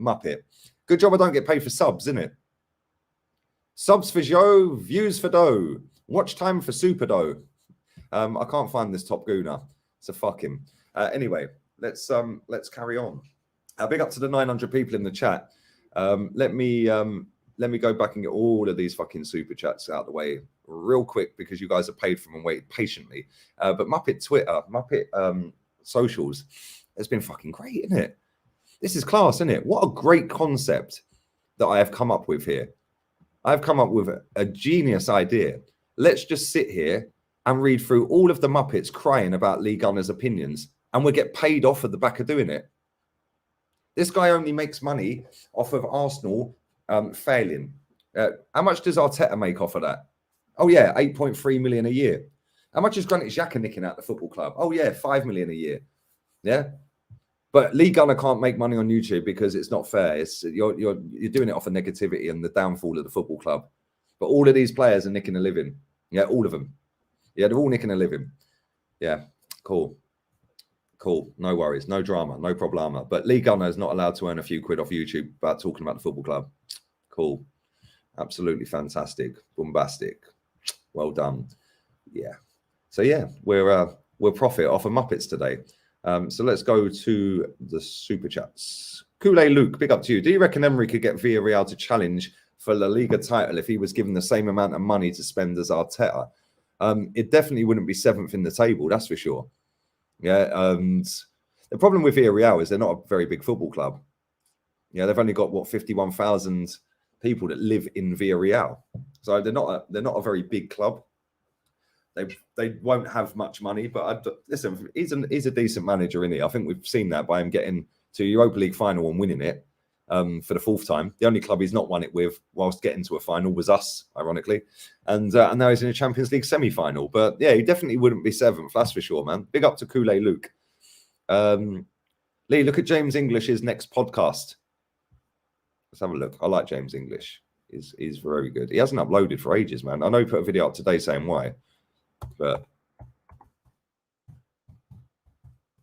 Muppet. Good job I don't get paid for subs, isn't it? Subs for Joe, views for dough. Watch time for super dough. I can't find this Top Gooner, so fuck him. Anyway, let's carry on. Big up to the 900 people in the chat. Let me go back and get all of these fucking super chats out of the way real quick, because you guys have paid for them and waited patiently. But Muppet Twitter, Muppet socials, has been fucking great, isn't it? This is class, isn't it? What a great concept that I have come up with here. I've come up with a genius idea. Let's just sit here and read through all of the Muppets crying about Lee Gunner's opinions, and we'll get paid off at the back of doing it. This guy only makes money off of Arsenal failing. How much does Arteta make off of that? Oh, yeah, 8.3 million a year. How much is Granit Xhaka nicking out the football club? Oh, yeah, 5 million a year. Yeah. But Lee Gunner can't make money on YouTube because it's not fair. It's you're doing it off of negativity and the downfall of the football club. But all of these players are nicking a living. Yeah, all of them. Yeah, they're all nicking a living. Yeah, cool. Cool. No worries. No drama. No problema. But Lee Gunner is not allowed to earn a few quid off YouTube about talking about the football club. Cool. Absolutely fantastic. Bombastic. Well done. Yeah. So yeah, we're profit off of Muppets today. So let's go to the super chats. Kool-Aid Luke, big up to you. Do you reckon Emery could get Villarreal to challenge for La Liga title if he was given the same amount of money to spend as Arteta? It definitely wouldn't be 7th in the table, that's for sure. Yeah, and the problem with Villarreal is they're not a very big football club. Yeah, they've only got 51,000 people that live in Villarreal, so they're not a very big club. They won't have much money, but listen, he's a decent manager, isn't he? I think we've seen that by him getting to Europa League final and winning it for the 4th time. The only club he's not won it with whilst getting to a final was us, ironically. And now he's in a Champions League semi-final. But yeah, he definitely wouldn't be 7th, that's for sure, man. Big up to Kool-Aid Luke. Lee, look at James English's next podcast. Let's have a look. I like James English. He's very good. He hasn't uploaded for ages, man. I know he put a video up today saying why. But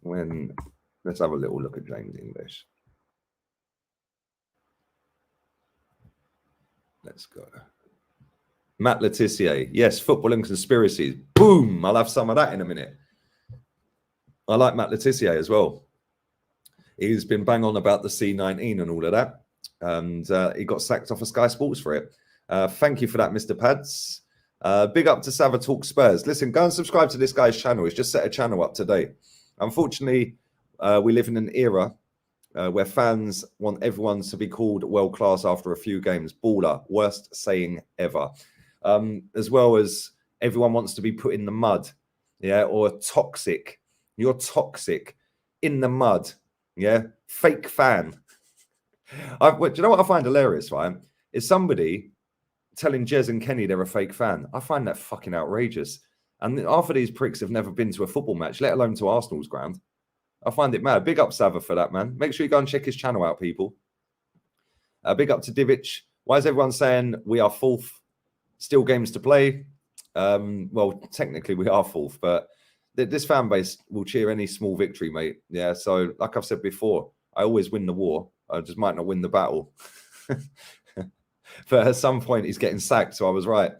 let's have a little look at James English. Let's go. Matt Letitia. Yes, football and conspiracies. Boom. I'll have some of that in a minute. I like Matt Letitia as well. He's been bang on about the C19 and all of that. And he got sacked off of Sky Sports for it. Thank you for that, Mr. Pads. Big up to Sava Talk Spurs. Listen, go and subscribe to this guy's channel. He's just set a channel up today. Unfortunately, we live in an era where fans want everyone to be called world class after a few games. Baller, worst saying ever. As well as everyone wants to be put in the mud, yeah, or toxic. You're toxic, in the mud, yeah. Fake fan. Do you know what I find hilarious, right? Is somebody telling Jez and Kenny they're a fake fan. I find that fucking outrageous. And half of these pricks have never been to a football match, let alone to Arsenal's ground. I find it mad. Big up Sava for that, man. Make sure you go and check his channel out, people. Big up to Divic. Why is everyone saying we are fourth? Still games to play. Well, technically we are fourth, but this fan base will cheer any small victory, mate. Yeah, so like I've said before, I always win the war. I just might not win the battle. But at some point he's getting sacked, so I was right.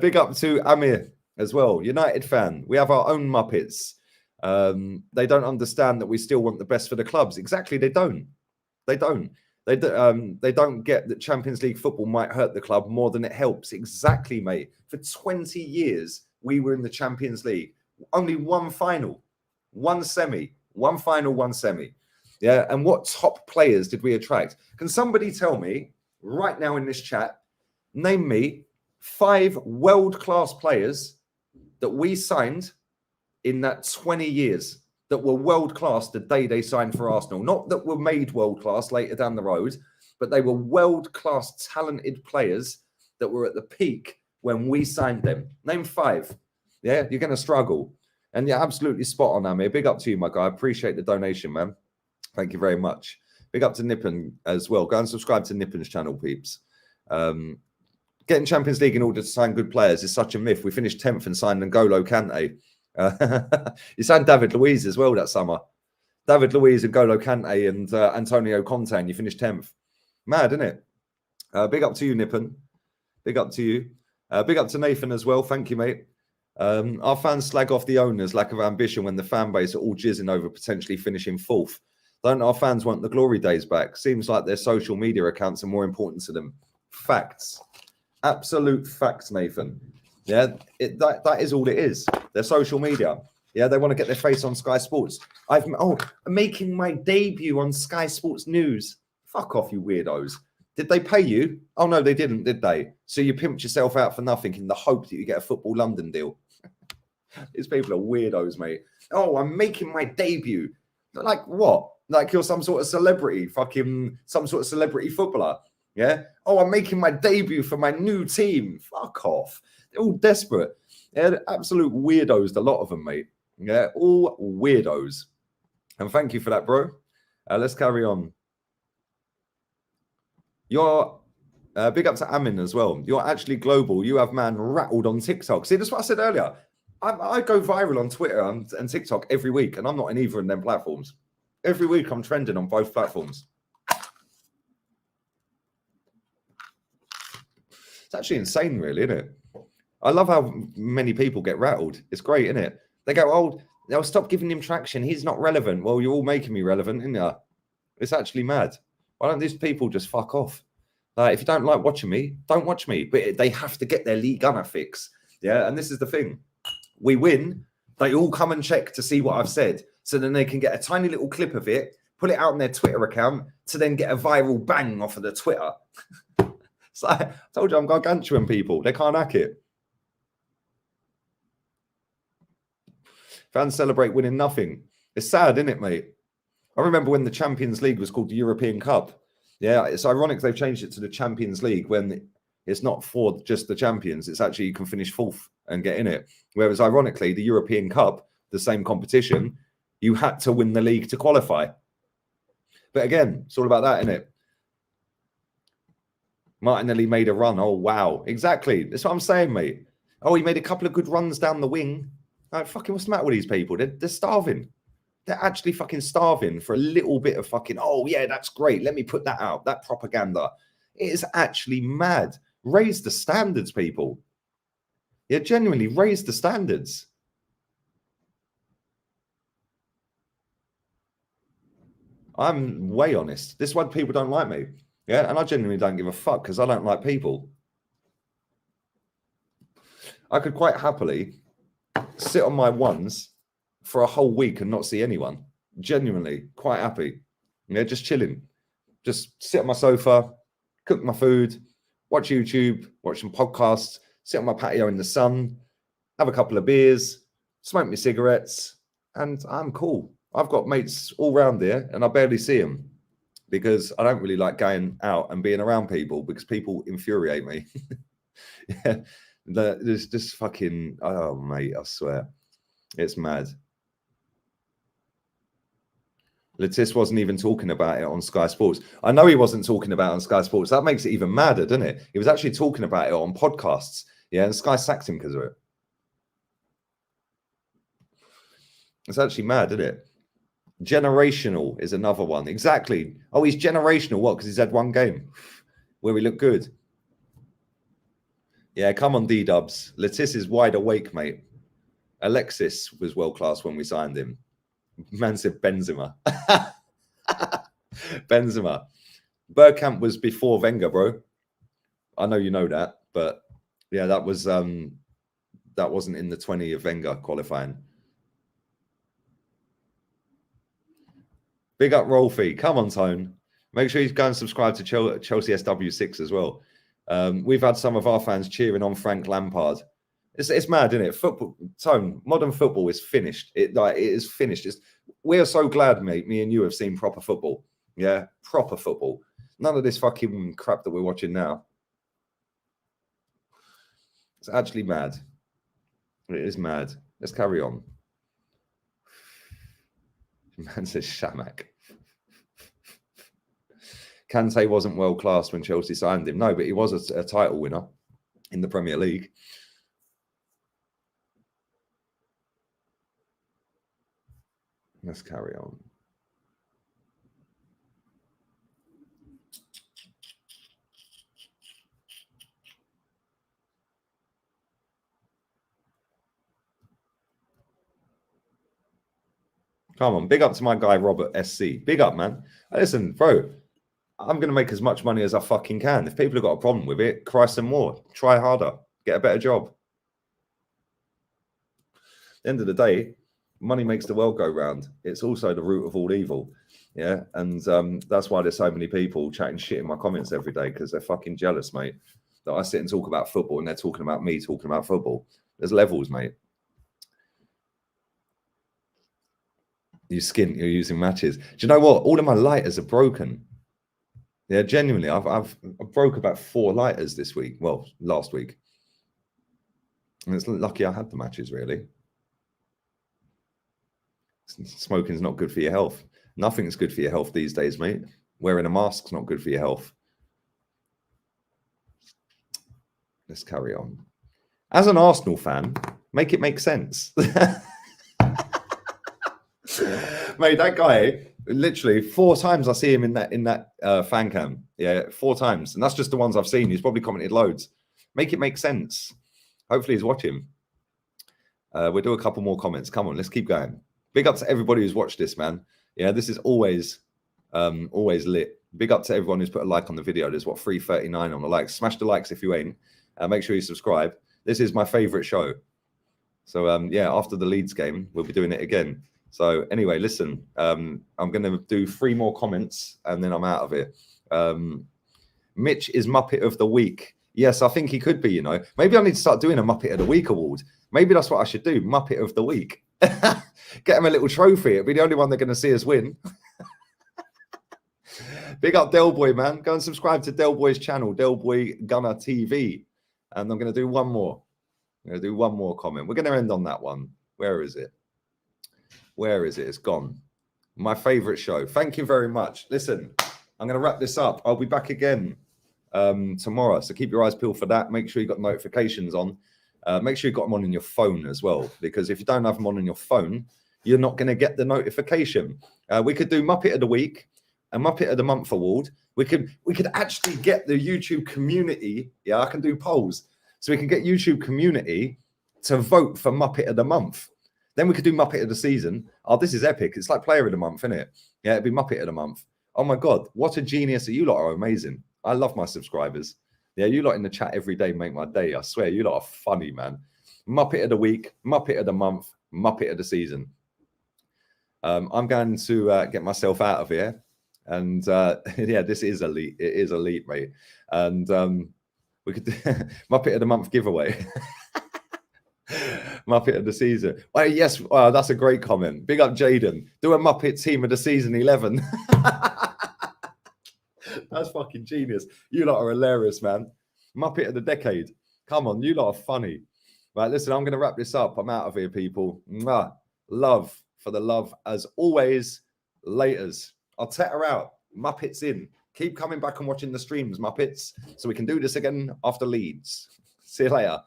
Big up to Amir as well, United fan. We have our own Muppets. They don't understand that we still want the best for the clubs. Exactly, they don't. They don't. They don't get that Champions League football might hurt the club more than it helps. Exactly, mate. For 20 years, we were in the Champions League. Only one final, one semi, one final, one semi. Yeah, and what top players did we attract? Can somebody tell me right now in this chat, name me 5 world-class players that we signed in that 20 years that were world-class the day they signed for Arsenal? Not that were made world-class later down the road, but they were world-class talented players that were at the peak when we signed them. Name 5. Yeah, you're going to struggle. And you're absolutely spot on, Amir. Big up to you, my guy. I appreciate the donation, man. Thank you very much. Big up to Nippon as well. Go and subscribe to Nippon's channel, peeps. Getting Champions League in order to sign good players is such a myth. We finished 10th and signed N'Golo Kante. You signed David Luiz as well that summer. David Luiz and N'Golo Kante and Antonio Conte, and you finished 10th. Mad, isn't it? Big up to you, Nippon. Big up to you. Big up to Nathan as well. Thank you, mate. Our fans slag off the owners' lack of ambition when the fan base are all jizzing over potentially finishing 4th. Don't our fans want the glory days back? Seems like their social media accounts are more important to them. Facts. Absolute facts, Nathan. Yeah, that is all it is. Their social media. Yeah, they want to get their face on Sky Sports. I'm making my debut on Sky Sports News. Fuck off, you weirdos. Did they pay you? Oh, no, they didn't, did they? So you pimped yourself out for nothing in the hope that you get a Football London deal. These people are weirdos, mate. Oh, I'm making my debut. Like what? Like you're some sort of celebrity, some sort of celebrity footballer. Yeah. Oh, I'm making my debut for my new team. Fuck off. They're all desperate. Yeah, absolute weirdos, a lot of them, mate. Yeah, all weirdos. And thank you for that, bro. Let's carry on. You're big up to Amin as well. You're actually global. You have man rattled on TikTok. See, that's what I said earlier. I go viral on Twitter and TikTok every week, and I'm not in either of them platforms. Every week I'm trending on both platforms. It's actually insane, really, isn't it? I love how many people get rattled. It's great, isn't it? They go, oh, they'll stop giving him traction. He's not relevant. Well, you're all making me relevant, isn't you? It's actually mad. Why don't these people just fuck off? If you don't like watching me, don't watch me. But they have to get their League Gunner fix. Yeah, and this is the thing. We win. They all come and check to see what I've said. So then they can get a tiny little clip of it, put it out on their Twitter account to then get a viral bang off of the Twitter. So I told you I'm gargantuan, people. They can't hack it. Fans celebrate winning nothing. It's sad, isn't it, mate? I remember when the Champions League was called the European Cup. Yeah, it's ironic they've changed it to the Champions League when it's not for just the champions. It's actually you can finish 4th and get in it. Whereas, ironically, the European Cup, the same competition, you had to win the league to qualify. But again, it's all about that, isn't it? Martinelli made a run. Oh, wow. Exactly. That's what I'm saying, mate. Oh, he made a couple of good runs down the wing. Like, fucking what's the matter with these people? They're starving. They're actually fucking starving for a little bit of fucking, oh, yeah, that's great. Let me put that out. That propaganda. It is actually mad. Raise the standards, people. Yeah, genuinely raise the standards. I'm way honest. This is why people don't like me. Yeah, and I genuinely don't give a fuck because I don't like people. I could quite happily sit on my ones for a whole week and not see anyone. Genuinely, quite happy. Yeah, just chilling. Just sit on my sofa, cook my food, watch YouTube, watch some podcasts, sit on my patio in the sun, have a couple of beers, smoke my cigarettes, and I'm cool. I've got mates all round here and I barely see them because I don't really like going out and being around people because people infuriate me. Yeah, there's just fucking, oh mate, I swear, it's mad. Letizia wasn't even talking about it on Sky Sports. I know he wasn't talking about it on Sky Sports. That makes it even madder, doesn't it? He was actually talking about it on podcasts. Yeah, and Sky sacked him because of it. It's actually mad, isn't it? Generational is another one. Exactly. Oh, he's generational. What? Because he's had one game where we look good. Yeah, come on, D-dubs. Letizia is wide awake, mate. Alexis was world-class when we signed him. Man said Benzema. Benzema. Bergkamp was before Wenger, bro. I know you know that, but yeah, that wasn't in the 20 of Wenger qualifying. Big up Rolfie. Come on, Tone. Make sure you go and subscribe to Chelsea SW6 as well. We've had some of our fans cheering on Frank Lampard. It's mad, isn't it? Football, Tone, modern football is finished. It is finished. We are so glad, mate, me and you have seen proper football. Yeah, proper football. None of this fucking crap that we're watching now. It's actually mad. It is mad. Let's carry on. Man says Shamak. Kante wasn't world class when Chelsea signed him. No, but he was a title winner in the Premier League. Let's carry on. Come on, big up to my guy Robert SC. Big up, man. Listen, bro, I'm going to make as much money as I fucking can. If people have got a problem with it, cry some more. Try harder. Get a better job. At the end of the day, money makes the world go round. It's also the root of all evil. Yeah, and that's why there's so many people chatting shit in my comments every day because they're fucking jealous, mate, that I sit and talk about football and they're talking about me talking about football. There's levels, mate. You skint, you're using matches. Do you know what? All of my lighters are broken. Yeah, genuinely, I've broke about 4 lighters this week. Well, last week. And it's lucky I had the matches, really. Smoking's not good for your health. Nothing's good for your health these days, mate. Wearing a mask's not good for your health. Let's carry on. As an Arsenal fan, make it make sense. Mate, that guy, literally 4 times I see him in that fan cam. Yeah, 4 times. And that's just the ones I've seen. He's probably commented loads. Make it make sense. Hopefully he's watching. We'll do a couple more comments. Come on, let's keep going. Big up to everybody who's watched this, man. Yeah, this is always lit. Big up to everyone who's put a like on the video. There's, 339 on the likes. Smash the likes if you ain't. Make sure you subscribe. This is my favorite show. So, yeah, after the Leeds game, we'll be doing it again. So, anyway, listen, I'm going to do 3 more comments and then I'm out of it. Mitch is Muppet of the Week. Yes, I think he could be, you know. Maybe I need to start doing a Muppet of the Week award. Maybe that's what I should do, Muppet of the Week. Get him a little trophy. It'll be the only one they're going to see us win. Big up Del Boy, man. Go and subscribe to Del Boy's channel, Del Boy Gunner TV. And I'm going to do one more. I'm going to do one more comment. We're going to end on that one. Where is it? Where is it? It's gone. My favorite show. Thank you very much. Listen, I'm going to wrap this up. I'll be back again tomorrow. So keep your eyes peeled for that. Make sure you've got notifications on. Make sure you've got them on your phone as well. Because if you don't have them on your phone, you're not going to get the notification. We could do Muppet of the Week, a Muppet of the Month award. We could actually get the YouTube community. Yeah, I can do polls. So we can get YouTube community to vote for Muppet of the Month. Then we could do Muppet of the Season. Oh, this is epic. It's like Player of the Month, isn't it? Yeah, it'd be Muppet of the Month. Oh my God, what a genius. You lot are amazing. I love my subscribers. Yeah, you lot in the chat every day make my day. I swear, you lot are funny, man. Muppet of the week, Muppet of the month, Muppet of the season. I'm going to get myself out of here. And yeah, this is elite. It is elite, mate. And we could do Muppet of the month giveaway. Muppet of the season. Oh, yes, that's a great comment. Big up Jaden. Do a Muppet team of the season 11. That's fucking genius. You lot are hilarious, man. Muppet of the decade. Come on, you lot are funny. Right, listen, I'm going to wrap this up. I'm out of here, people. Mwah. Love for the love as always. Laters. Arteta out. Muppets in. Keep coming back and watching the streams, Muppets, so we can do this again after Leeds. See you later.